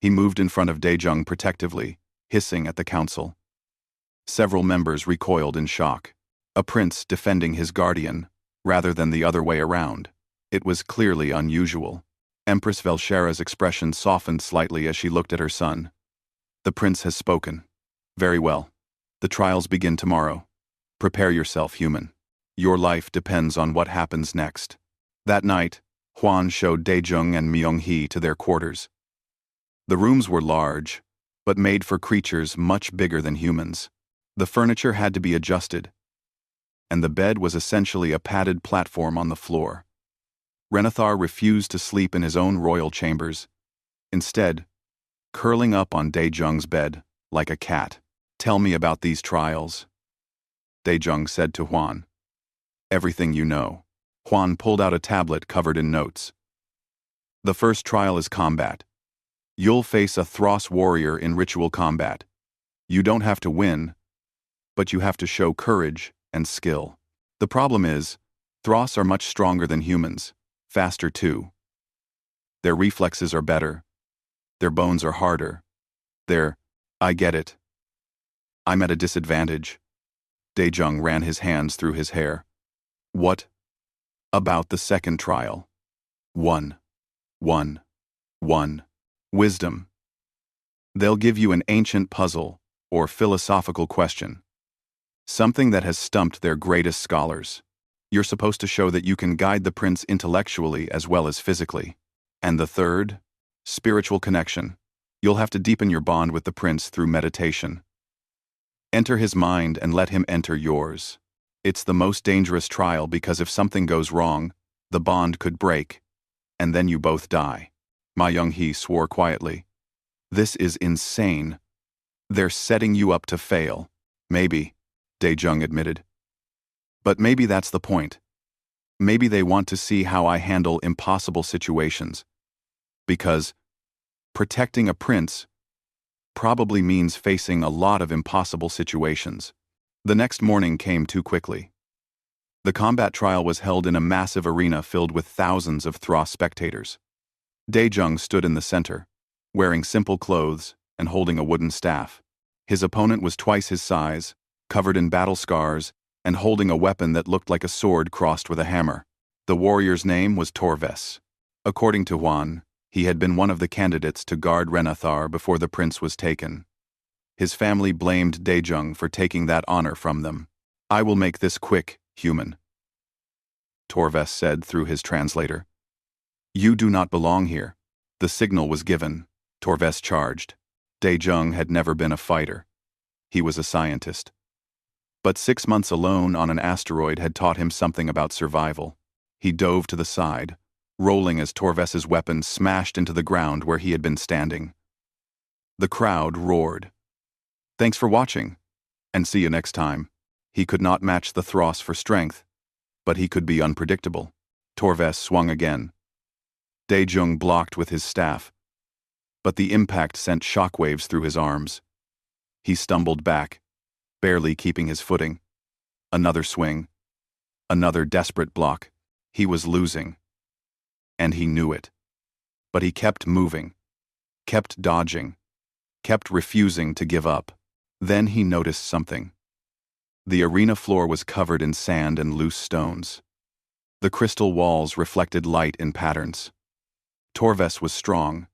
He moved in front of Daejung protectively, hissing at the council. Several members recoiled in shock. A prince defending his guardian, rather than the other way around. It was clearly unusual. Empress Velshara's expression softened slightly as she looked at her son. The prince has spoken. Very well. The trials begin tomorrow. Prepare yourself, human. Your life depends on what happens next. That night, Hwan showed Daejung and Myung-hee to their quarters. The rooms were large, but made for creatures much bigger than humans. The furniture had to be adjusted, and the bed was essentially a padded platform on the floor. Renathar refused to sleep in his own royal chambers, instead, curling up on Daejung's bed like a cat. Tell me about these trials, Daejung said to Hwan. Everything you know. Hwan pulled out a tablet covered in notes. The first trial is combat. You'll face a Thros warrior in ritual combat. You don't have to win, but you have to show courage and skill. The problem is, Thros are much stronger than humans, faster too. Their reflexes are better. Their bones are harder. I get it. I'm at a disadvantage. Daejung ran his hands through his hair. What about the second trial? 1. Wisdom. They'll give you an ancient puzzle or philosophical question, something that has stumped their greatest scholars. You're supposed to show that you can guide the prince intellectually as well as physically. And the third, spiritual connection. You'll have to deepen your bond with the prince through meditation. Enter his mind and let him enter yours. It's the most dangerous trial because if something goes wrong, the bond could break, and then you both die. Myung-hee swore quietly. This is insane. They're setting you up to fail. Maybe, Daejung admitted. But maybe that's the point. Maybe they want to see how I handle impossible situations. Because protecting a prince probably means facing a lot of impossible situations. The next morning came too quickly. The combat trial was held in a massive arena filled with thousands of Thros spectators. Daejung stood in the center, wearing simple clothes and holding a wooden staff. His opponent was twice his size, covered in battle scars, and holding a weapon that looked like a sword crossed with a hammer. The warrior's name was Torves. According to Juan, he had been one of the candidates to guard Renathar before the prince was taken. His family blamed Daejung for taking that honor from them. "I will make this quick, human," Torves said through his translator. "You do not belong here." The signal was given. Torves charged. Daejung had never been a fighter. He was a scientist. But 6 months alone on an asteroid had taught him something about survival. He dove to the side, rolling as Torves's weapon smashed into the ground where he had been standing. The crowd roared. "Thanks for watching, and see you next time." He could not match the Thros for strength, but he could be unpredictable. Torves swung again. Daejung blocked with his staff, but the impact sent shockwaves through his arms. He stumbled back, barely keeping his footing. Another swing. Another desperate block. He was losing. And he knew it. But he kept moving, kept dodging, kept refusing to give up. Then he noticed something. The arena floor was covered in sand and loose stones. The crystal walls reflected light in patterns. Torves was strong,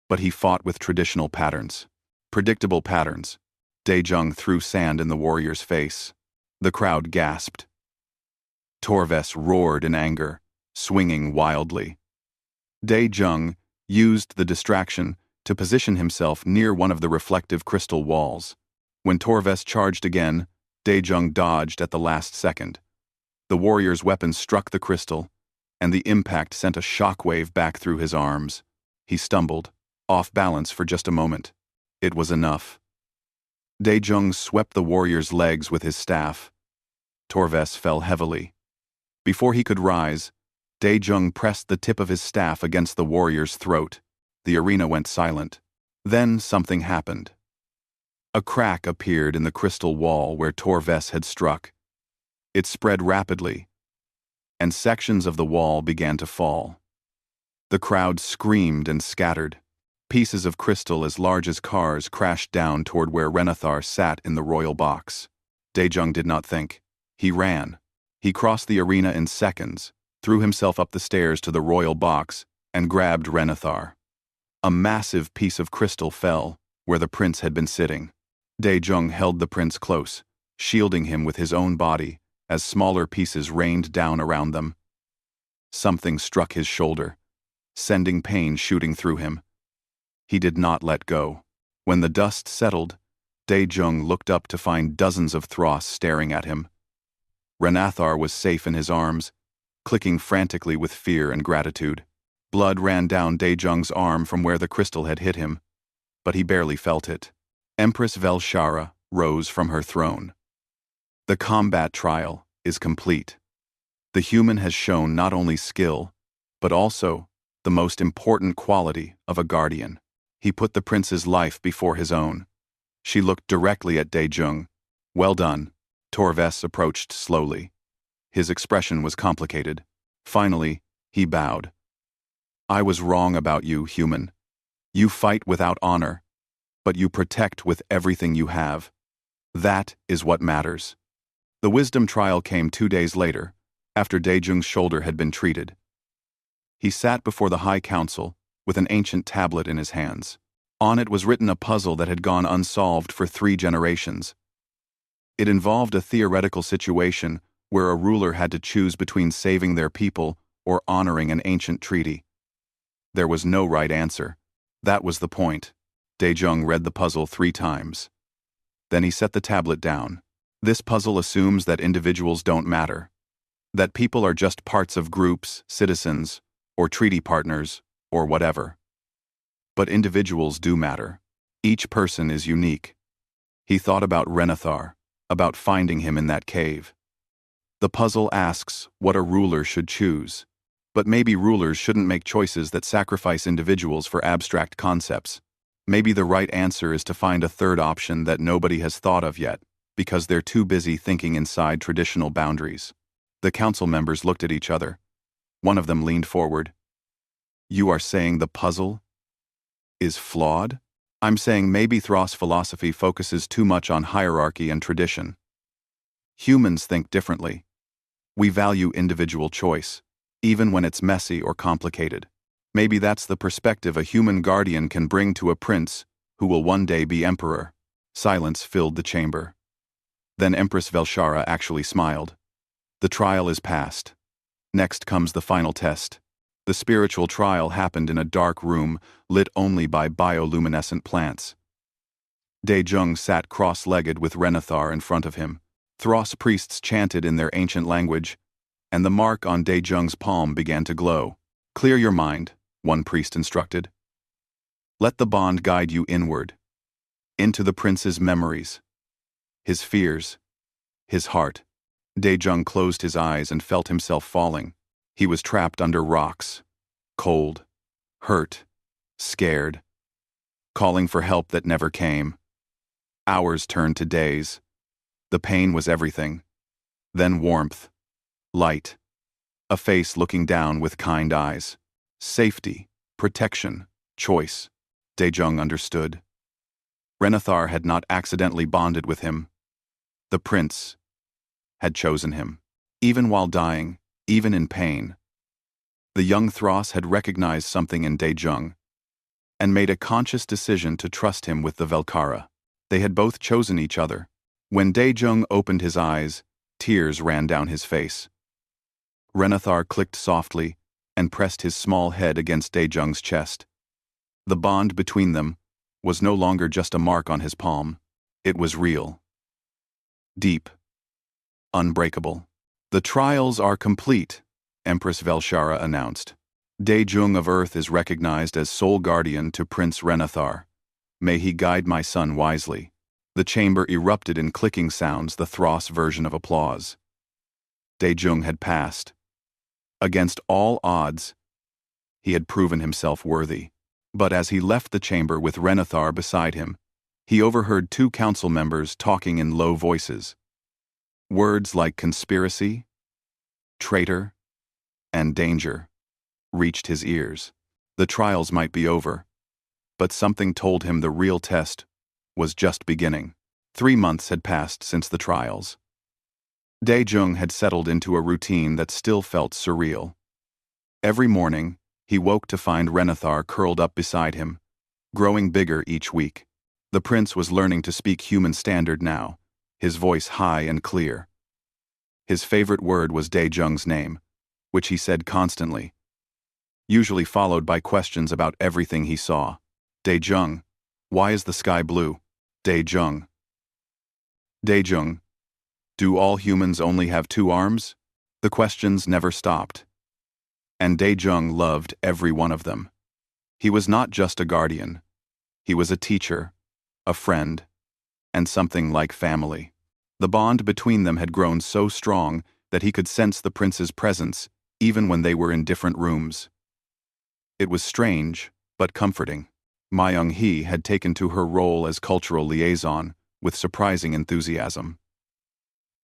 but he fought with traditional patterns. Predictable patterns. Daejung threw sand in the warrior's face. The crowd gasped. Torves roared in anger, swinging wildly. Daejung used the distraction to position himself near one of the reflective crystal walls. When Torves charged again, Daejung dodged at the last second. The warrior's weapon struck the crystal, and the impact sent a shockwave back through his arms. He stumbled, off balance for just a moment. It was enough. Daejung swept the warrior's legs with his staff. Torves fell heavily. Before he could rise, Daejung pressed the tip of his staff against the warrior's throat. The arena went silent. Then something happened. A crack appeared in the crystal wall where Torves had struck. It spread rapidly, and sections of the wall began to fall. The crowd screamed and scattered. Pieces of crystal as large as cars crashed down toward where Renathar sat in the royal box. Daejung did not think. He ran. He crossed the arena in seconds, threw himself up the stairs to the royal box, and grabbed Renathar. A massive piece of crystal fell where the prince had been sitting. Daejung held the prince close, shielding him with his own body as smaller pieces rained down around them. Something struck his shoulder, sending pain shooting through him. He did not let go. When the dust settled, Daejung looked up to find dozens of Thros staring at him. Renathar was safe in his arms, clicking frantically with fear and gratitude. Blood ran down Daejung's arm from where the crystal had hit him, but he barely felt it. Empress Velshara rose from her throne. The combat trial is complete. The human has shown not only skill, but also the most important quality of a guardian. He put the prince's life before his own. She looked directly at Daejung. "Well done." Torves approached slowly. His expression was complicated. Finally, he bowed. "I was wrong about you, human. You fight without honor, but you protect with everything you have. That is what matters." The wisdom trial came 2 days later, after Daejung's shoulder had been treated. He sat before the High Council with an ancient tablet in his hands. On it was written a puzzle that had gone unsolved for 3 generations. It involved a theoretical situation where a ruler had to choose between saving their people or honoring an ancient treaty. There was no right answer. That was the point. Daejung read the puzzle 3 times. Then he set the tablet down. This puzzle assumes that individuals don't matter, that people are just parts of groups, citizens, or treaty partners, or whatever. But individuals do matter. Each person is unique. He thought about Renathar, about finding him in that cave. The puzzle asks what a ruler should choose, but maybe rulers shouldn't make choices that sacrifice individuals for abstract concepts. Maybe the right answer is to find a third option that nobody has thought of yet, because they're too busy thinking inside traditional boundaries. The council members looked at each other. One of them leaned forward. "You are saying the puzzle is flawed?" "I'm saying maybe Thros philosophy focuses too much on hierarchy and tradition. Humans think differently. We value individual choice. even when it's messy or complicated. Maybe that's the perspective a human guardian can bring to a prince who will one day be emperor. Silence filled the chamber. Then Empress Velshara actually smiled. The trial is past. Next comes the final test. The spiritual trial happened in a dark room lit only by bioluminescent plants. Daejung sat cross-legged with Renathar in front of him. Thros priests chanted in their ancient language, and the mark on Daejung's palm began to glow. "Clear your mind," one priest instructed. "Let the bond guide you inward, into the prince's memories, his fears, his heart." Daejung closed his eyes and felt himself falling. He was trapped under rocks, cold, hurt, scared, calling for help that never came. Hours turned to days. The pain was everything. Then warmth, light, a face looking down with kind eyes. Safety, protection, choice. Daejung understood. Renathar had not accidentally bonded with him. The prince had chosen him. Even while dying, even in pain, the young Thros had recognized something in Daejung and made a conscious decision to trust him with the Velkhara. They had both chosen each other. When Daejung opened his eyes, tears ran down his face. Renathar clicked softly and pressed his small head against Daejung's chest. The bond between them was no longer just a mark on his palm. It was real. Deep. Unbreakable. "The trials are complete," Empress Velshara announced. "Daejung of Earth is recognized as sole guardian to Prince Renathar. May he guide my son wisely." The chamber erupted in clicking sounds, the Thros version of applause. Daejung had passed. Against all odds, he had proven himself worthy. But as he left the chamber with Renathar beside him, he overheard two council members talking in low voices. Words like conspiracy, traitor, and danger reached his ears. The trials might be over, but something told him the real test was just beginning. 3 months had passed since the trials. Daejung had settled into a routine that still felt surreal. Every morning, he woke to find Renathar curled up beside him, growing bigger each week. The prince was learning to speak human standard now, his voice high and clear. His favorite word was Daejung's name, which he said constantly, usually followed by questions about everything he saw. "Daejung, why is the sky blue? Daejung. Daejung, do all humans only have 2 arms?" The questions never stopped. And Daejung loved every one of them. He was not just a guardian. He was a teacher, a friend, and something like family. The bond between them had grown so strong that he could sense the prince's presence even when they were in different rooms. It was strange, but comforting. Myung-hee had taken to her role as cultural liaison with surprising enthusiasm.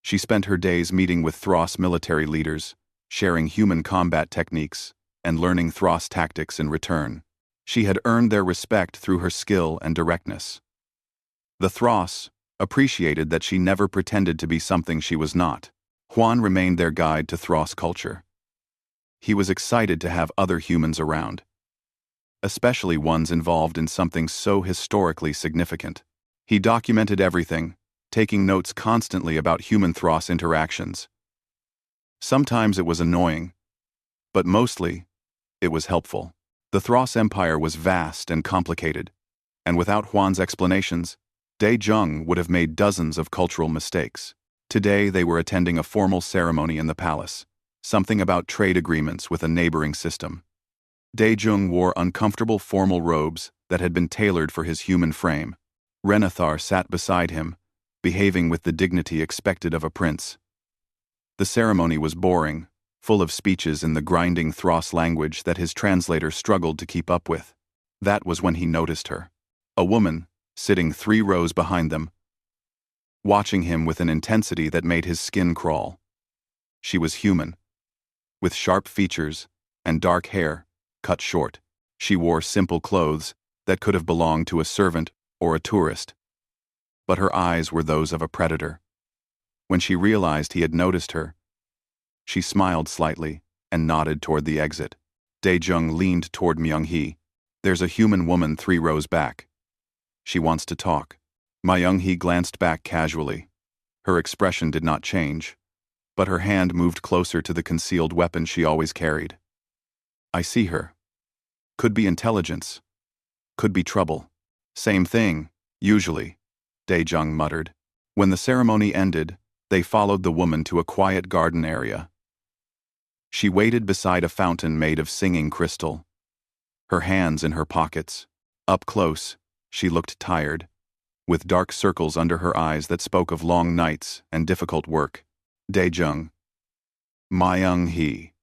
She spent her days meeting with Thros military leaders, sharing human combat techniques, and learning Thros tactics in return. She had earned their respect through her skill and directness. The Thros appreciated that she never pretended to be something she was not. Hwan remained their guide to Thros culture. He was excited to have other humans around, especially ones involved in something so historically significant. He documented everything, taking notes constantly about human-Thros interactions. Sometimes it was annoying, but mostly, it was helpful. The Thros Empire was vast and complicated, and without Hwan's explanations, Daejung would have made dozens of cultural mistakes. Today they were attending a formal ceremony in the palace, something about trade agreements with a neighboring system. Daejung wore uncomfortable formal robes that had been tailored for his human frame. Renathar sat beside him, behaving with the dignity expected of a prince. The ceremony was boring, full of speeches in the grinding Thros language that his translator struggled to keep up with. That was when he noticed her. A woman, sitting 3 rows behind them, watching him with an intensity that made his skin crawl. She was human, with sharp features and dark hair, cut short. She wore simple clothes that could have belonged to a servant or a tourist, but her eyes were those of a predator. When she realized he had noticed her, she smiled slightly, and nodded toward the exit. Dae-jung leaned toward Myung-hee. There's a human woman 3 rows back. She wants to talk. Myung-hee glanced back casually. Her expression did not change, but her hand moved closer to the concealed weapon she always carried. I see her. Could be intelligence. Could be trouble. Same thing, usually, Dae-jung muttered. When the ceremony ended, they followed the woman to a quiet garden area. She waited beside a fountain made of singing crystal. Her hands in her pockets. Up close, she looked tired, with dark circles under her eyes that spoke of long nights and difficult work. Dae-jung. Myung-hee.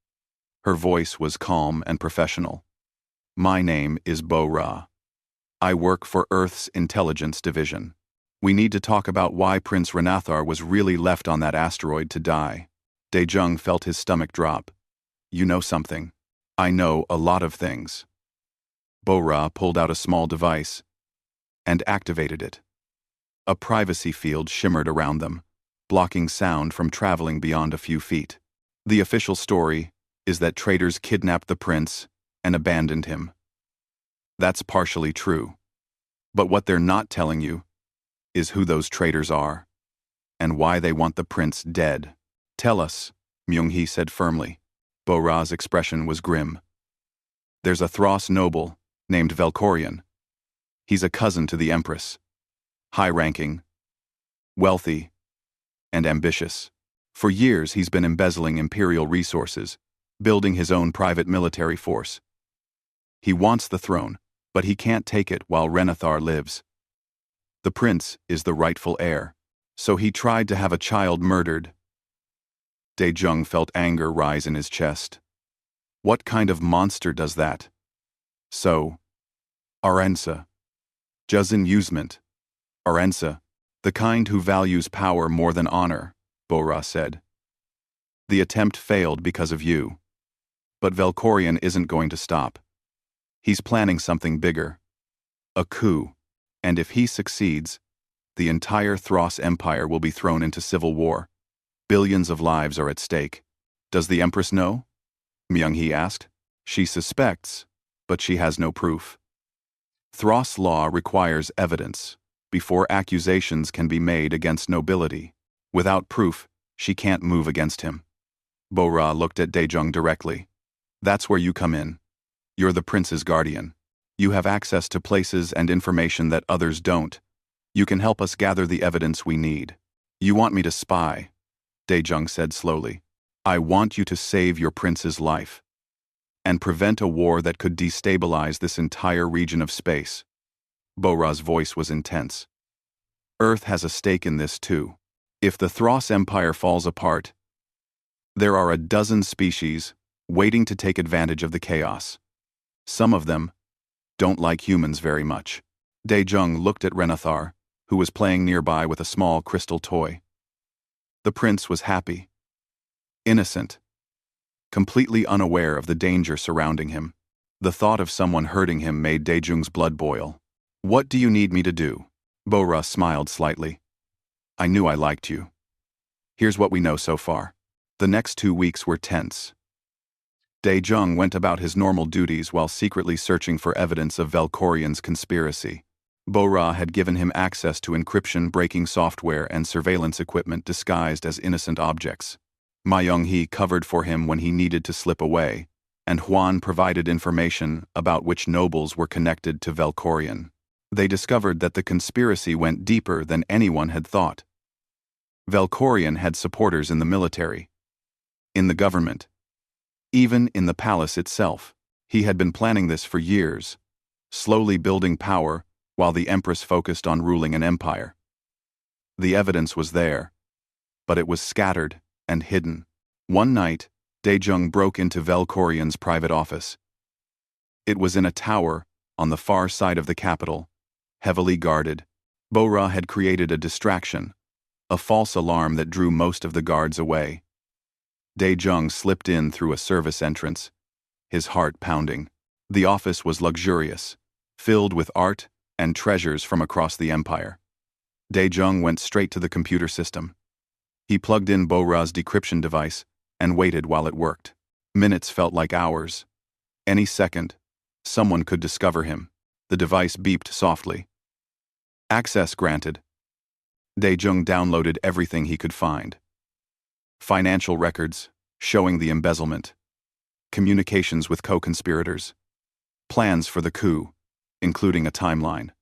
Her voice was calm and professional. My name is Bo-ra. I work for Earth's Intelligence Division. We need to talk about why Prince Renathar was really left on that asteroid to die. Dae-jung felt his stomach drop. You know something. I know a lot of things. Bo-ra pulled out a small device and activated it. A privacy field shimmered around them, blocking sound from traveling beyond a few feet. The official story is that traitors kidnapped the prince and abandoned him. That's partially true. But what they're not telling you is who those traitors are and why they want the prince dead. Tell us, Myung-hee said firmly. Bo-ra's expression was grim. There's a Thros noble named Valkorion. He's a cousin to the Empress. High-ranking, wealthy, and ambitious. For years he's been embezzling imperial resources, building his own private military force. He wants the throne, but he can't take it while Renathar lives. The prince is the rightful heir, so he tried to have a child murdered. Dae-jung felt anger rise in his chest. What kind of monster does that? So, Arensa. Juzin Usement. Arensa, the kind who values power more than honor, Bo-ra said. The attempt failed because of you. But Valkorion isn't going to stop. He's planning something bigger. A coup. And if he succeeds, the entire Thros Empire will be thrown into civil war. Billions of lives are at stake. Does the Empress know? Myung-hee asked. She suspects, but she has no proof. Thros law requires evidence before accusations can be made against nobility. Without proof, she can't move against him. Bo-ra looked at Dae-jung directly. That's where you come in. You're the prince's guardian. You have access to places and information that others don't. You can help us gather the evidence we need. You want me to spy, Dae-jung said slowly. I want you to save your prince's life and prevent a war that could destabilize this entire region of space. Bo-ra's voice was intense. Earth has a stake in this too. If the Thros Empire falls apart, there are a dozen species waiting to take advantage of the chaos. Some of them don't like humans very much. Dae-jung looked at Renathar, who was playing nearby with a small crystal toy. The prince was happy, innocent, completely unaware of the danger surrounding him. The thought of someone hurting him made Dae-jung's blood boil. What do you need me to do? Bo-ra smiled slightly. I knew I liked you. Here's what we know so far. The next 2 weeks were tense. Dae-jung went about his normal duties while secretly searching for evidence of Valkorion's conspiracy. Bo-ra had given him access to encryption-breaking software and surveillance equipment disguised as innocent objects. Myung-hee covered for him when he needed to slip away, and Hwan provided information about which nobles were connected to Valkorion. They discovered that the conspiracy went deeper than anyone had thought. Valkorion had supporters in the military, in the government, even in the palace itself. He had been planning this for years, slowly building power while the Empress focused on ruling an empire. The evidence was there, but it was scattered and hidden. One night, Dae-jung broke into Valkorion's private office. It was in a tower on the far side of the capital, heavily guarded. Bo-ra had created a distraction, a false alarm that drew most of the guards away. Dae-jung slipped in through a service entrance, his heart pounding. The office was luxurious, filled with art and treasures from across the empire. Dae-jung went straight to the computer system. He plugged in Bo-ra's decryption device and waited while it worked. Minutes felt like hours. Any second, someone could discover him. The device beeped softly. Access granted. Dae-jung downloaded everything he could find. Financial records, showing the embezzlement. Communications with co-conspirators. Plans for the coup, including a timeline.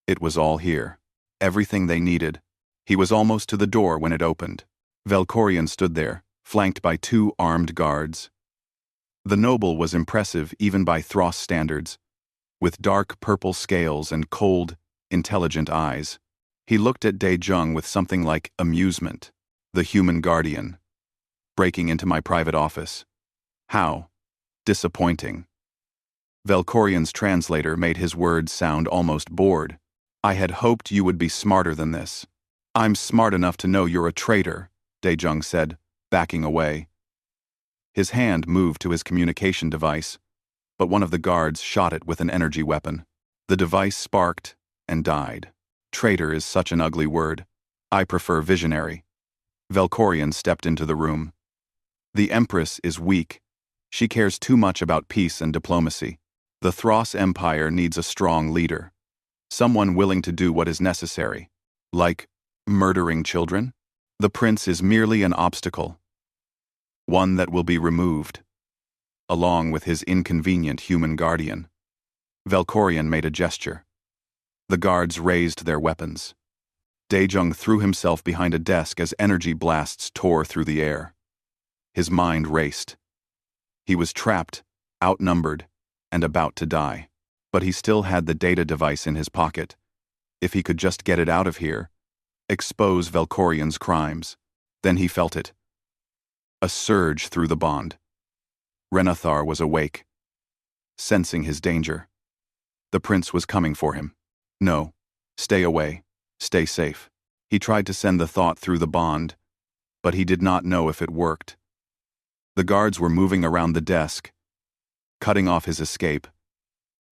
It was all here. Everything they needed. He was almost to the door when it opened. Valkorion stood there, flanked by 2 armed guards. The noble was impressive even by Thros standards, with dark purple scales and cold, intelligent eyes. He looked at Dae-jung with something like amusement. The human guardian. Breaking into my private office. How disappointing. Valkorion's translator made his words sound almost bored. I had hoped you would be smarter than this. I'm smart enough to know you're a traitor, Dae-jung said, backing away. His hand moved to his communication device, but one of the guards shot it with an energy weapon. The device sparked and died. Traitor is such an ugly word. I prefer visionary. Valkorion stepped into the room. The Empress is weak. She cares too much about peace and diplomacy. The Thros Empire needs a strong leader. Someone willing to do what is necessary. Like murdering children? The prince is merely an obstacle. One that will be removed, along with his inconvenient human guardian. Valkorion made a gesture. The guards raised their weapons. Dae-jung threw himself behind a desk as energy blasts tore through the air. His mind raced. He was trapped, outnumbered, and about to die. But he still had the data device in his pocket. If he could just get it out of here, expose Valkorion's crimes. Then he felt it. A surge through the bond. Renathar was awake, sensing his danger. The prince was coming for him. No, stay away, stay safe. He tried to send the thought through the bond, but he did not know if it worked. The guards were moving around the desk, cutting off his escape.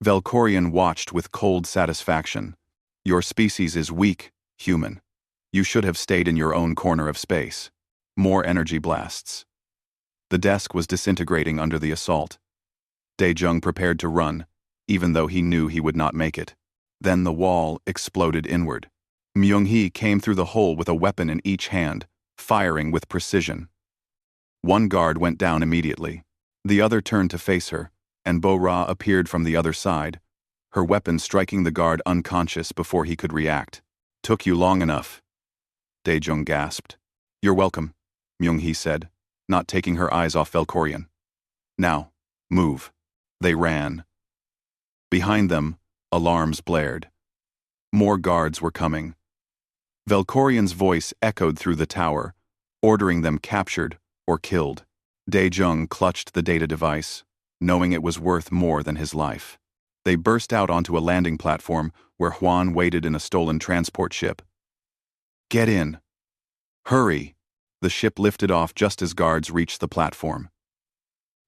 Valkorion watched with cold satisfaction. Your species is weak, human. You should have stayed in your own corner of space. More energy blasts. The desk was disintegrating under the assault. Dae-jung prepared to run, even though he knew he would not make it. Then the wall exploded inward. Myung-hee came through the hole with a weapon in each hand, firing with precision. One guard went down immediately. The other turned to face her, and Bo-ra appeared from the other side, her weapon striking the guard unconscious before he could react. Took you long enough. Dae-jung gasped. You're welcome, Myung-hee said, not taking her eyes off Valkorion. Now, move. They ran. Behind them, alarms blared. More guards were coming. Valkorion's voice echoed through the tower, ordering them captured or killed. Dae-jung clutched the data device, knowing it was worth more than his life. They burst out onto a landing platform where Hwan waited in a stolen transport ship. Get in. Hurry. The ship lifted off just as guards reached the platform.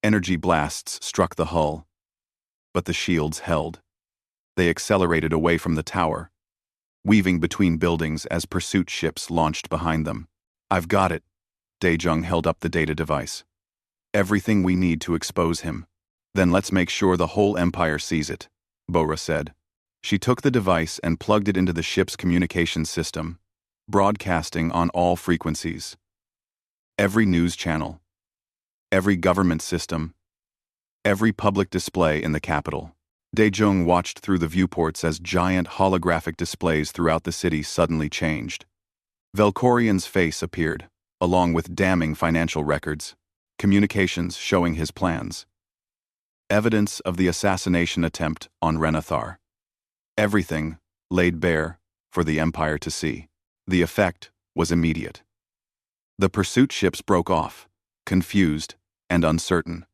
Energy blasts struck the hull, but the shields held. They accelerated away from the tower, weaving between buildings as pursuit ships launched behind them. I've got it. Dae-jung held up the data device. Everything we need to expose him. Then let's make sure the whole Empire sees it, Bo-ra said. She took the device and plugged it into the ship's communications system, broadcasting on all frequencies. Every news channel, every government system, every public display in the capital. Dae-jung watched through the viewports as giant holographic displays throughout the city suddenly changed. Valkorion's face appeared, along with damning financial records, communications showing his plans. Evidence of the assassination attempt on Renathar. Everything laid bare for the Empire to see. The effect was immediate. The pursuit ships broke off, confused and uncertain.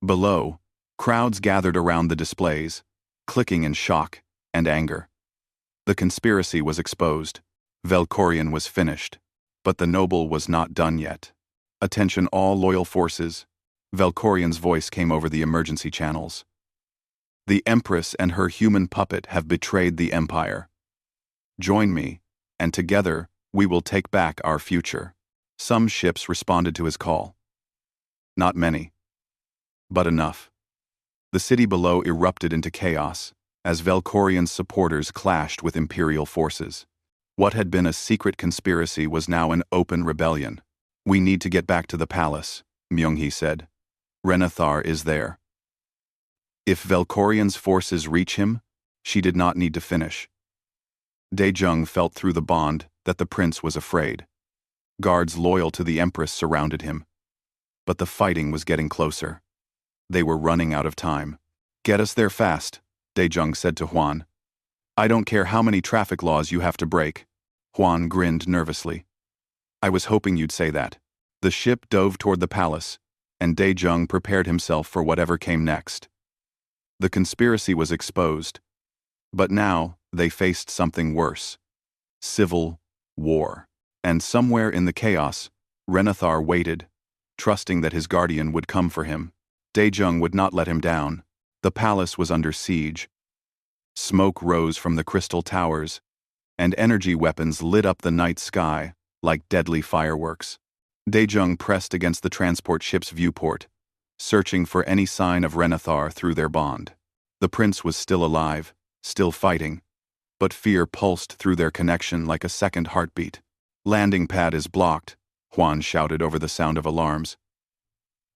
Below, crowds gathered around the displays, clicking in shock and anger. The conspiracy was exposed. Valkorion was finished. But the noble was not done yet. Attention all loyal forces. Valkorion's voice came over the emergency channels. The Empress and her human puppet have betrayed the Empire. Join me, and together we will take back our future. Some ships responded to his call. Not many. But enough. The city below erupted into chaos, as Velkorian's supporters clashed with Imperial forces. What had been a secret conspiracy was now an open rebellion. "We need to get back to the palace," Myung-hee said. "Renathar is there." If Velkorian's forces reach him, she did not need to finish. Daejung felt through the bond that the prince was afraid. Guards loyal to the Empress surrounded him. But the fighting was getting closer. They were running out of time. "Get us there fast," Daejung said to Hwan. "I don't care how many traffic laws you have to break." Hwan grinned nervously. "I was hoping you'd say that." The ship dove toward the palace, and Daejung prepared himself for whatever came next. The conspiracy was exposed, but now they faced something worse. Civil war. And somewhere in the chaos, Renathar waited, trusting that his guardian would come for him. Daejung would not let him down. The palace was under siege. Smoke rose from the crystal towers, and energy weapons lit up the night sky like deadly fireworks. Daejung pressed against the transport ship's viewport, searching for any sign of Renathar through their bond. The prince was still alive, still fighting, but fear pulsed through their connection like a second heartbeat. "Landing pad is blocked," Hwan shouted over the sound of alarms.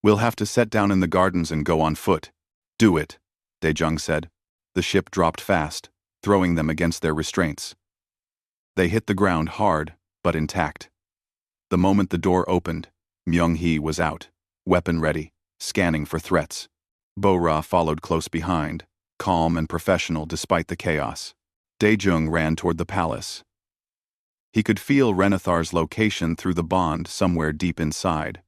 "We'll have to set down in the gardens and go on foot." "Do it," Daejung said. The ship dropped fast, throwing them against their restraints. They hit the ground hard, but intact. The moment the door opened, Myung-hee was out, weapon ready, scanning for threats. Bo-Ra followed close behind, calm and professional despite the chaos. Daejung ran toward the palace. He could feel Renathar's location through the bond somewhere deep inside,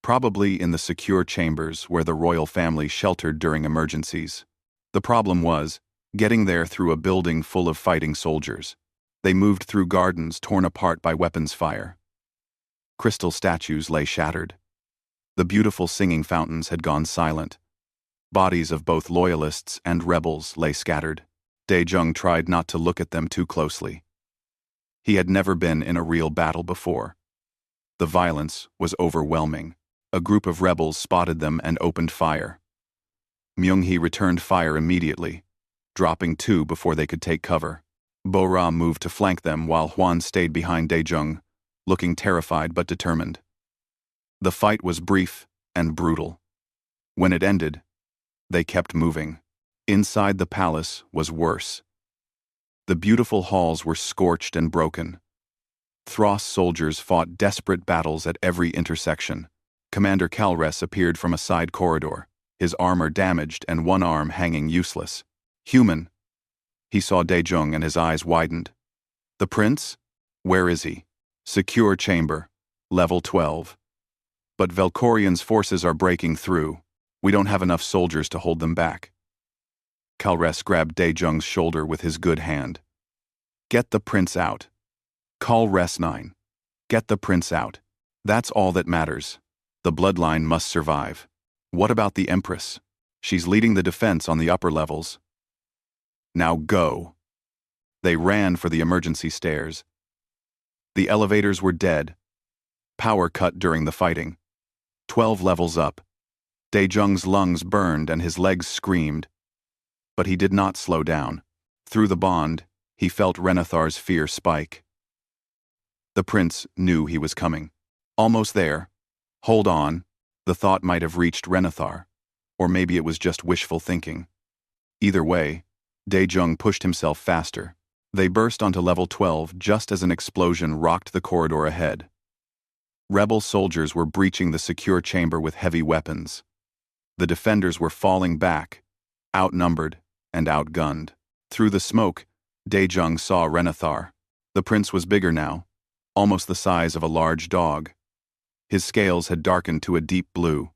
probably in the secure chambers where the royal family sheltered during emergencies. The problem was getting there through a building full of fighting soldiers. They moved through gardens torn apart by weapons fire. Crystal statues lay shattered. The beautiful singing fountains had gone silent. Bodies of both loyalists and rebels lay scattered. Daejung tried not to look at them too closely. He had never been in a real battle before. The violence was overwhelming. A group of rebels spotted them and opened fire. Myung-hee returned fire immediately, dropping two before they could take cover. Bo-Ra moved to flank them while Hwan stayed behind Daejung, looking terrified but determined. The fight was brief and brutal. When it ended, they kept moving. Inside the palace was worse. The beautiful halls were scorched and broken. Thros soldiers fought desperate battles at every intersection. Commander Kalres appeared from a side corridor, his armor damaged and one arm hanging useless. "Human." He saw Daejung and his eyes widened. "The prince? Where is he?" "Secure chamber. Level 12. But Velkorian's forces are breaking through. We don't have enough soldiers to hold them back." Kalres grabbed Daejung's shoulder with his good hand. "Get the prince out. Call Res9. Get the prince out. That's all that matters. The bloodline must survive. What about the Empress? She's leading the defense on the upper levels. Now go." They ran for the emergency stairs. The elevators were dead. Power cut during the fighting. 12 levels up. Daejung's lungs burned and his legs screamed. But he did not slow down. Through the bond, he felt Renathar's fear spike. The prince knew he was coming. Almost there. Hold on. The thought might have reached Renathar. Or maybe it was just wishful thinking. Either way, Daejung pushed himself faster. They burst onto level 12 just as an explosion rocked the corridor ahead. Rebel soldiers were breaching the secure chamber with heavy weapons. The defenders were falling back, outnumbered and outgunned. Through the smoke, Daejung saw Renathar. The prince was bigger now, almost the size of a large dog. His scales had darkened to a deep blue,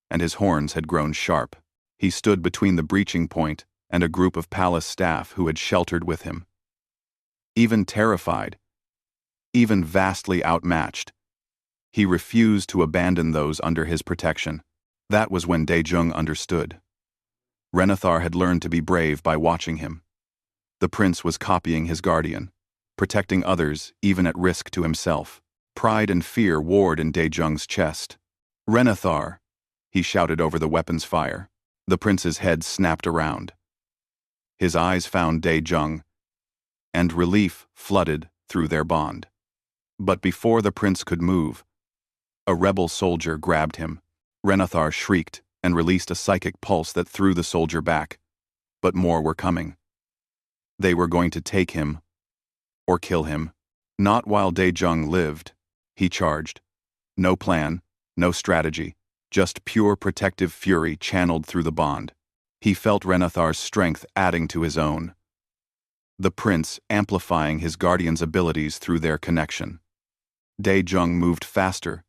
and his horns had grown sharp. He stood between the breaching point and a group of palace staff who had sheltered with him. Even terrified, even vastly outmatched, he refused to abandon those under his protection. That was when Daejung understood. Renathar had learned to be brave by watching him. The prince was copying his guardian, protecting others even at risk to himself. Pride and fear warred in Daejung's chest. "Renathar, he shouted over the weapon's fire. The prince's head snapped around. His eyes found Dae-jung, and relief flooded through their bond. But before the prince could move, a rebel soldier grabbed him. Renathar shrieked and released a psychic pulse that threw the soldier back. But more were coming. They were going to take him, or kill him. Not while Dae-jung lived, he charged. No plan, no strategy, just pure protective fury channeled through the bond. He felt Renathar's strength adding to his own, the prince amplifying his guardian's abilities through their connection. Dae-jung moved faster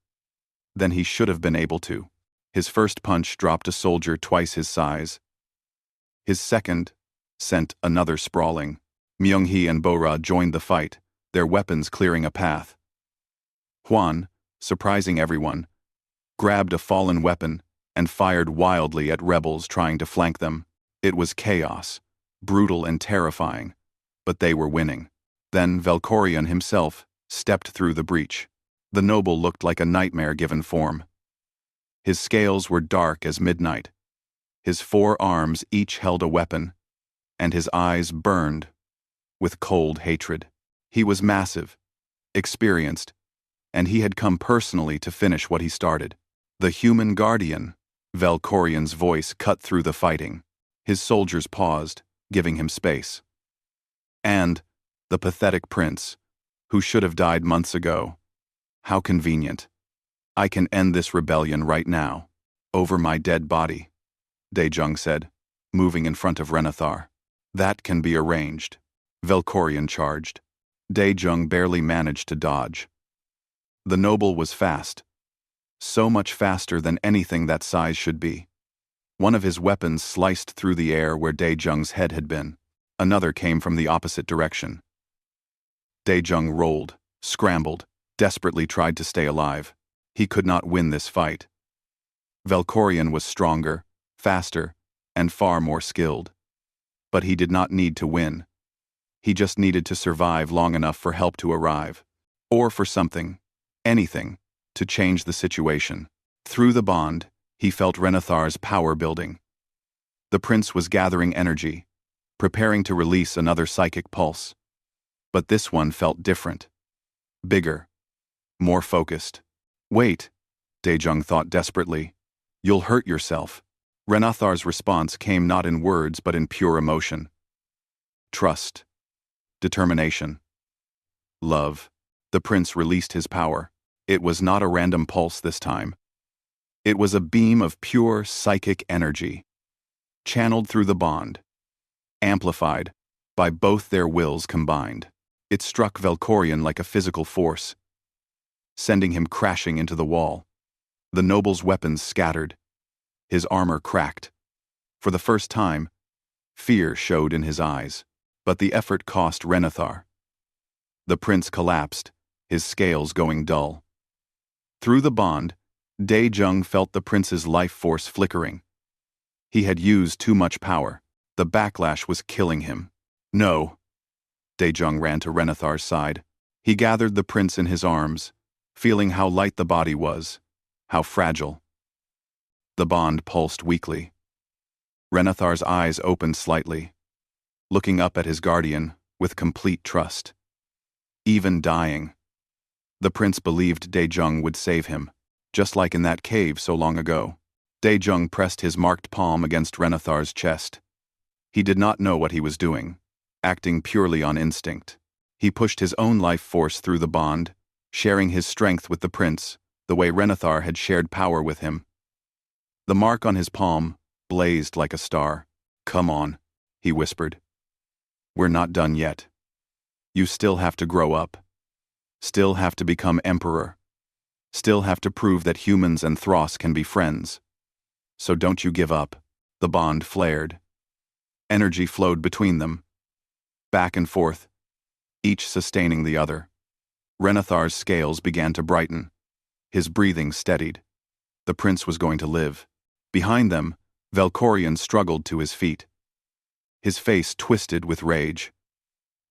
than he should have been able to. His first punch dropped a soldier twice his size. His second sent another sprawling. Myung-hee and Bora joined the fight, their weapons clearing a path. Hwan, surprising everyone, grabbed a fallen weapon and fired wildly at rebels trying to flank them. It was chaos, brutal and terrifying, but they were winning. Then Valkorion himself stepped through the breach. The noble looked like a nightmare given form. His scales were dark as midnight. His 4 arms each held a weapon, and his eyes burned with cold hatred. He was massive, experienced, and he had come personally to finish what he started. The human guardian, Valkorion's voice cut through the fighting. His soldiers paused, giving him space. And the pathetic prince, who should have died months ago. How convenient. I can end this rebellion right now, over my dead body, Dae-jung said, moving in front of Renathar. That can be arranged. Valkorion charged. Dae-jung barely managed to dodge. The noble was fast, so much faster than anything that size should be. One of his weapons sliced through the air where Dae-jung's head had been. Another came from the opposite direction. Dae-jung rolled, scrambled, desperately tried to stay alive. He could not win this fight. Valkorion was stronger, faster, and far more skilled. But he did not need to win. He just needed to survive long enough for help to arrive. Or for something, anything, to change the situation. Through the bond, he felt Renathar's power building. The prince was gathering energy, preparing to release another psychic pulse. But this one felt different. Bigger. More focused. Wait, Dae-jung thought desperately. You'll hurt yourself. Renathar's response came not in words but in pure emotion. Trust. Determination. Love. The prince released his power. It was not a random pulse this time. It was a beam of pure psychic energy, channeled through the bond, amplified by both their wills combined. It struck Valkorion like a physical force, sending him crashing into the wall. The noble's weapons scattered. His armor cracked. For the first time, fear showed in his eyes. But the effort cost Renathar. The prince collapsed, his scales going dull. Through the bond, Dae-jung felt the prince's life force flickering. He had used too much power. The backlash was killing him. No. Dae-jung ran to Renathar's side. He gathered the prince in his arms, feeling how light the body was, how fragile. The bond pulsed weakly. Renathar's eyes opened slightly, looking up at his guardian with complete trust. Even dying, the prince believed Dae-jung would save him, just like in that cave so long ago. Dae-jung pressed his marked palm against Renathar's chest. He did not know what he was doing, acting purely on instinct. He pushed his own life force through the bond, sharing his strength with the prince, the way Renathar had shared power with him. The mark on his palm blazed like a star. "Come on," he whispered. "We're not done yet. You still have to grow up. Still have to become emperor. Still have to prove that humans and Thros can be friends. So don't you give up." The bond flared. Energy flowed between them, back and forth, each sustaining the other. Renathar's scales began to brighten. His breathing steadied. The prince was going to live. Behind them, Valkorion struggled to his feet. His face twisted with rage.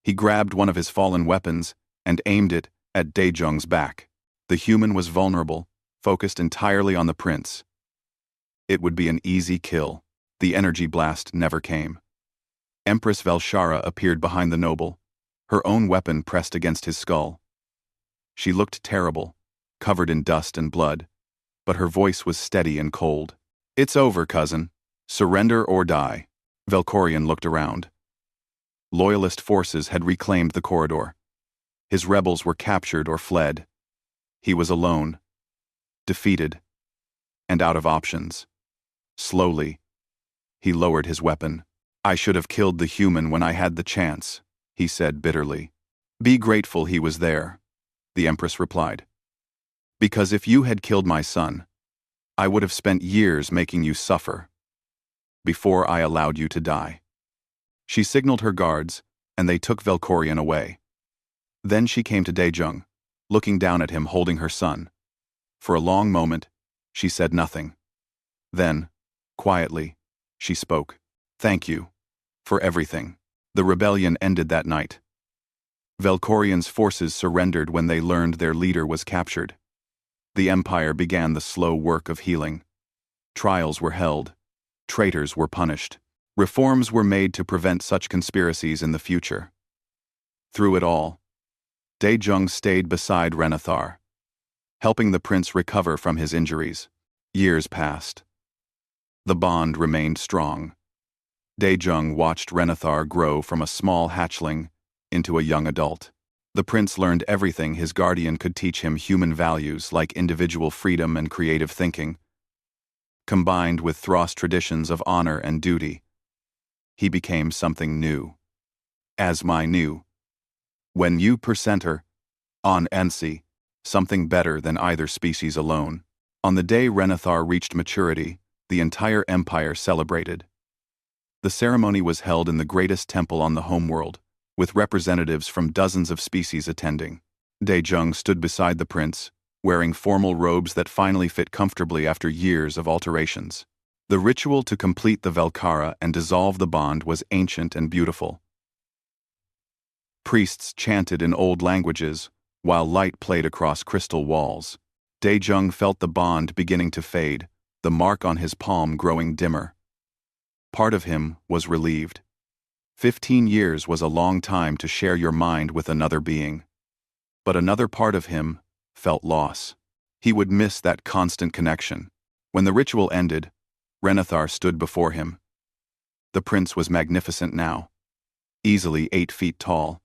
He grabbed one of his fallen weapons and aimed it at Dae-jung's back. The human was vulnerable, focused entirely on the prince. It would be an easy kill. The energy blast never came. Empress Velshara appeared behind the noble, her own weapon pressed against his skull. She looked terrible, covered in dust and blood, but her voice was steady and cold. "It's over, cousin. Surrender or die." Velkorian looked around. Loyalist forces had reclaimed the corridor. His rebels were captured or fled. He was alone, defeated, and out of options. Slowly, he lowered his weapon. "I should have killed the human when I had the chance," he said bitterly. "Be grateful he was there," the Empress replied. "Because if you had killed my son, I would have spent years making you suffer before I allowed you to die." She signaled her guards, and they took Velkorian away. Then she came to Daejung, looking down at him holding her son. For a long moment, she said nothing. Then, quietly, she spoke. "Thank you for everything." The rebellion ended that night. Velkorian's forces surrendered when they learned their leader was captured. The Empire began the slow work of healing. Trials were held. Traitors were punished. Reforms were made to prevent such conspiracies in the future. Through it all, Daejung stayed beside Renathar, helping the prince recover from his injuries. Years passed. The bond remained strong. Daejung watched Renathar grow from a small hatchling into a young adult. The prince learned everything his guardian could teach him: human values like individual freedom and creative thinking, combined with Thros traditions of honor and duty. He became something new. As my new. When you percenter, on Ensi, something better than either species alone. On the day Renathar reached maturity, the entire empire celebrated. The ceremony was held in the greatest temple on the homeworld, with representatives from dozens of species attending. Daejung stood beside the prince, wearing formal robes that finally fit comfortably after years of alterations. The ritual to complete the Velkara and dissolve the bond was ancient and beautiful. Priests chanted in old languages, while light played across crystal walls. Daejung felt the bond beginning to fade, the mark on his palm growing dimmer. Part of him was relieved. 15 years was a long time to share your mind with another being. But another part of him felt loss. He would miss that constant connection. When the ritual ended, Renathar stood before him. The prince was magnificent now, easily 8 feet tall.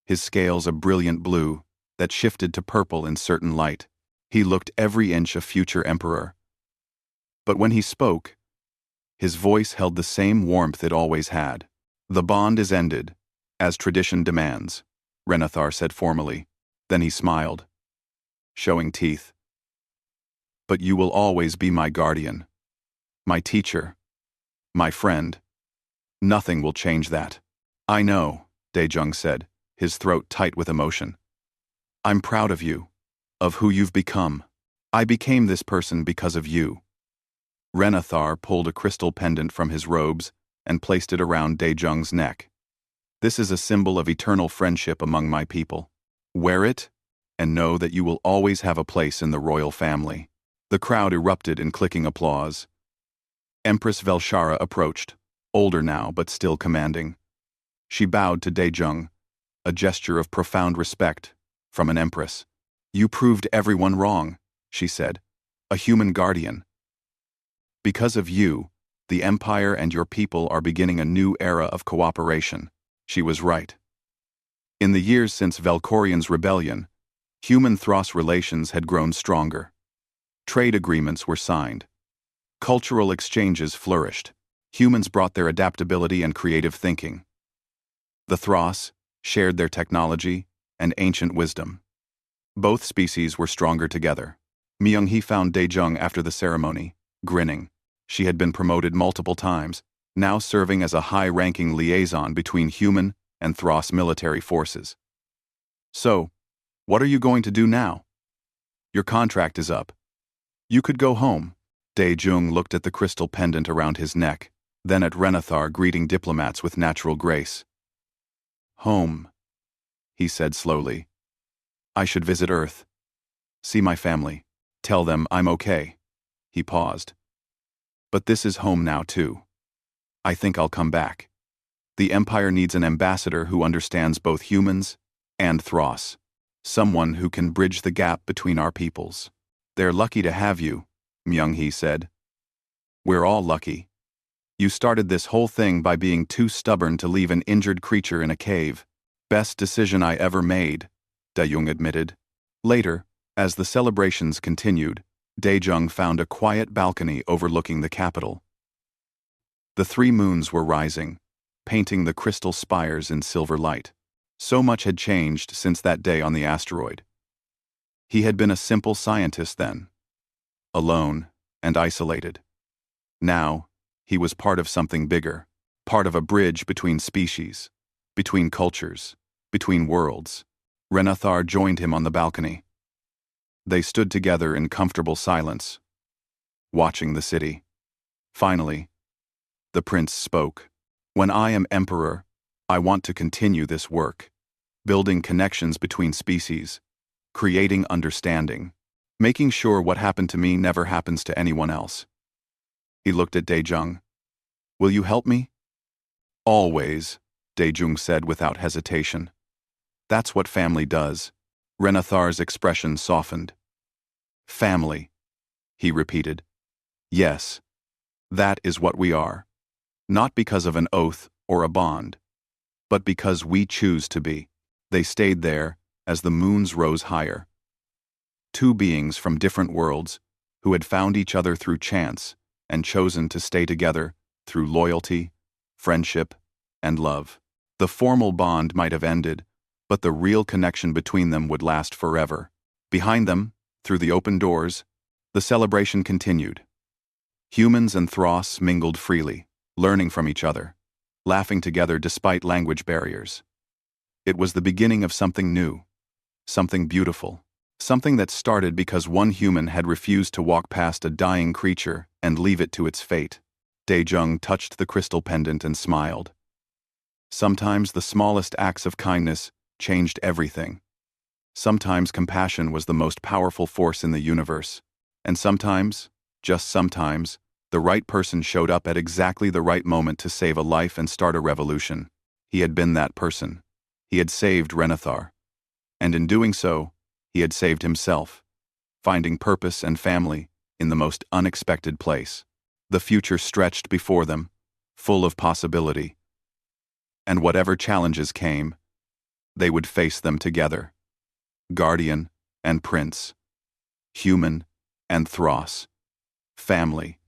His scales a brilliant blue that shifted to purple in certain light. He looked every inch a future emperor. But when he spoke, his voice held the same warmth it always had. "The bond is ended, as tradition demands," Renathar said formally. Then he smiled, showing teeth. "But you will always be my guardian, my teacher, my friend. Nothing will change that." "I know," Daejung said, his throat tight with emotion. "I'm proud of you, of who you've become. I became this person because of you." Renathar pulled a crystal pendant from his robes and placed it around Daejung's neck. "This is a symbol of eternal friendship among my people. Wear it, and know that you will always have a place in the royal family." The crowd erupted in clicking applause. Empress Velshara approached, older now but still commanding. She bowed to Daejung, a gesture of profound respect from an empress. "You proved everyone wrong," she said. "A human guardian. Because of you, the Empire and your people are beginning a new era of cooperation." She was right. In the years since Velkorian's rebellion, human-Thros relations had grown stronger. Trade agreements were signed. Cultural exchanges flourished. Humans brought their adaptability and creative thinking. The Thros shared their technology and ancient wisdom. Both species were stronger together. Myung-hee found Daejung after the ceremony, grinning. She had been promoted multiple times, now serving as a high-ranking liaison between human and Thros military forces. "So, what are you going to do now? Your contract is up. You could go home." Daejung looked at the crystal pendant around his neck, then at Renathar greeting diplomats with natural grace. "Home," he said slowly. "I should visit Earth. See my family. Tell them I'm okay." He paused. But this is home now too. I think I'll come back. The Empire needs an ambassador who understands both humans and Thros. Someone who can bridge the gap between our peoples. They're lucky to have you, Myung-hee said. We're all lucky. You started this whole thing by being too stubborn to leave an injured creature in a cave. Best decision I ever made, Dae-jung admitted. Later, as the celebrations continued, Dae-jung found a quiet balcony overlooking the capital. The 3 moons were rising, painting the crystal spires in silver light. So much had changed since that day on the asteroid. He had been a simple scientist then, alone and isolated. Now, he was part of something bigger, part of a bridge between species, between cultures, between worlds. Renathar joined him on the balcony. They stood together in comfortable silence, watching the city. Finally, the prince spoke. When I am emperor, I want to continue this work, building connections between species, creating understanding, making sure what happened to me never happens to anyone else. He looked at Dae-jung. Will you help me? Always, Dae-jung said without hesitation. That's what family does. Renathar's expression softened. Family, he repeated. Yes, that is what we are. Not because of an oath or a bond, but because we choose to be. They stayed there as the moons rose higher. 2 beings from different worlds who had found each other through chance and chosen to stay together through loyalty, friendship, and love. The formal bond might have ended, but the real connection between them would last forever. Behind them, through the open doors, the celebration continued. Humans and Thros mingled freely, learning from each other, laughing together despite language barriers. It was the beginning of something new, something beautiful, something that started because one human had refused to walk past a dying creature and leave it to its fate. Dae-jung touched the crystal pendant and smiled. Sometimes the smallest acts of kindness changed everything. Sometimes compassion was the most powerful force in the universe, and sometimes, just sometimes, the right person showed up at exactly the right moment to save a life and start a revolution. He had been that person. He had saved Renathar. And in doing so, he had saved himself, finding purpose and family in the most unexpected place. The future stretched before them, full of possibility. And whatever challenges came, they would face them together. Guardian and Prince, human and Thros, family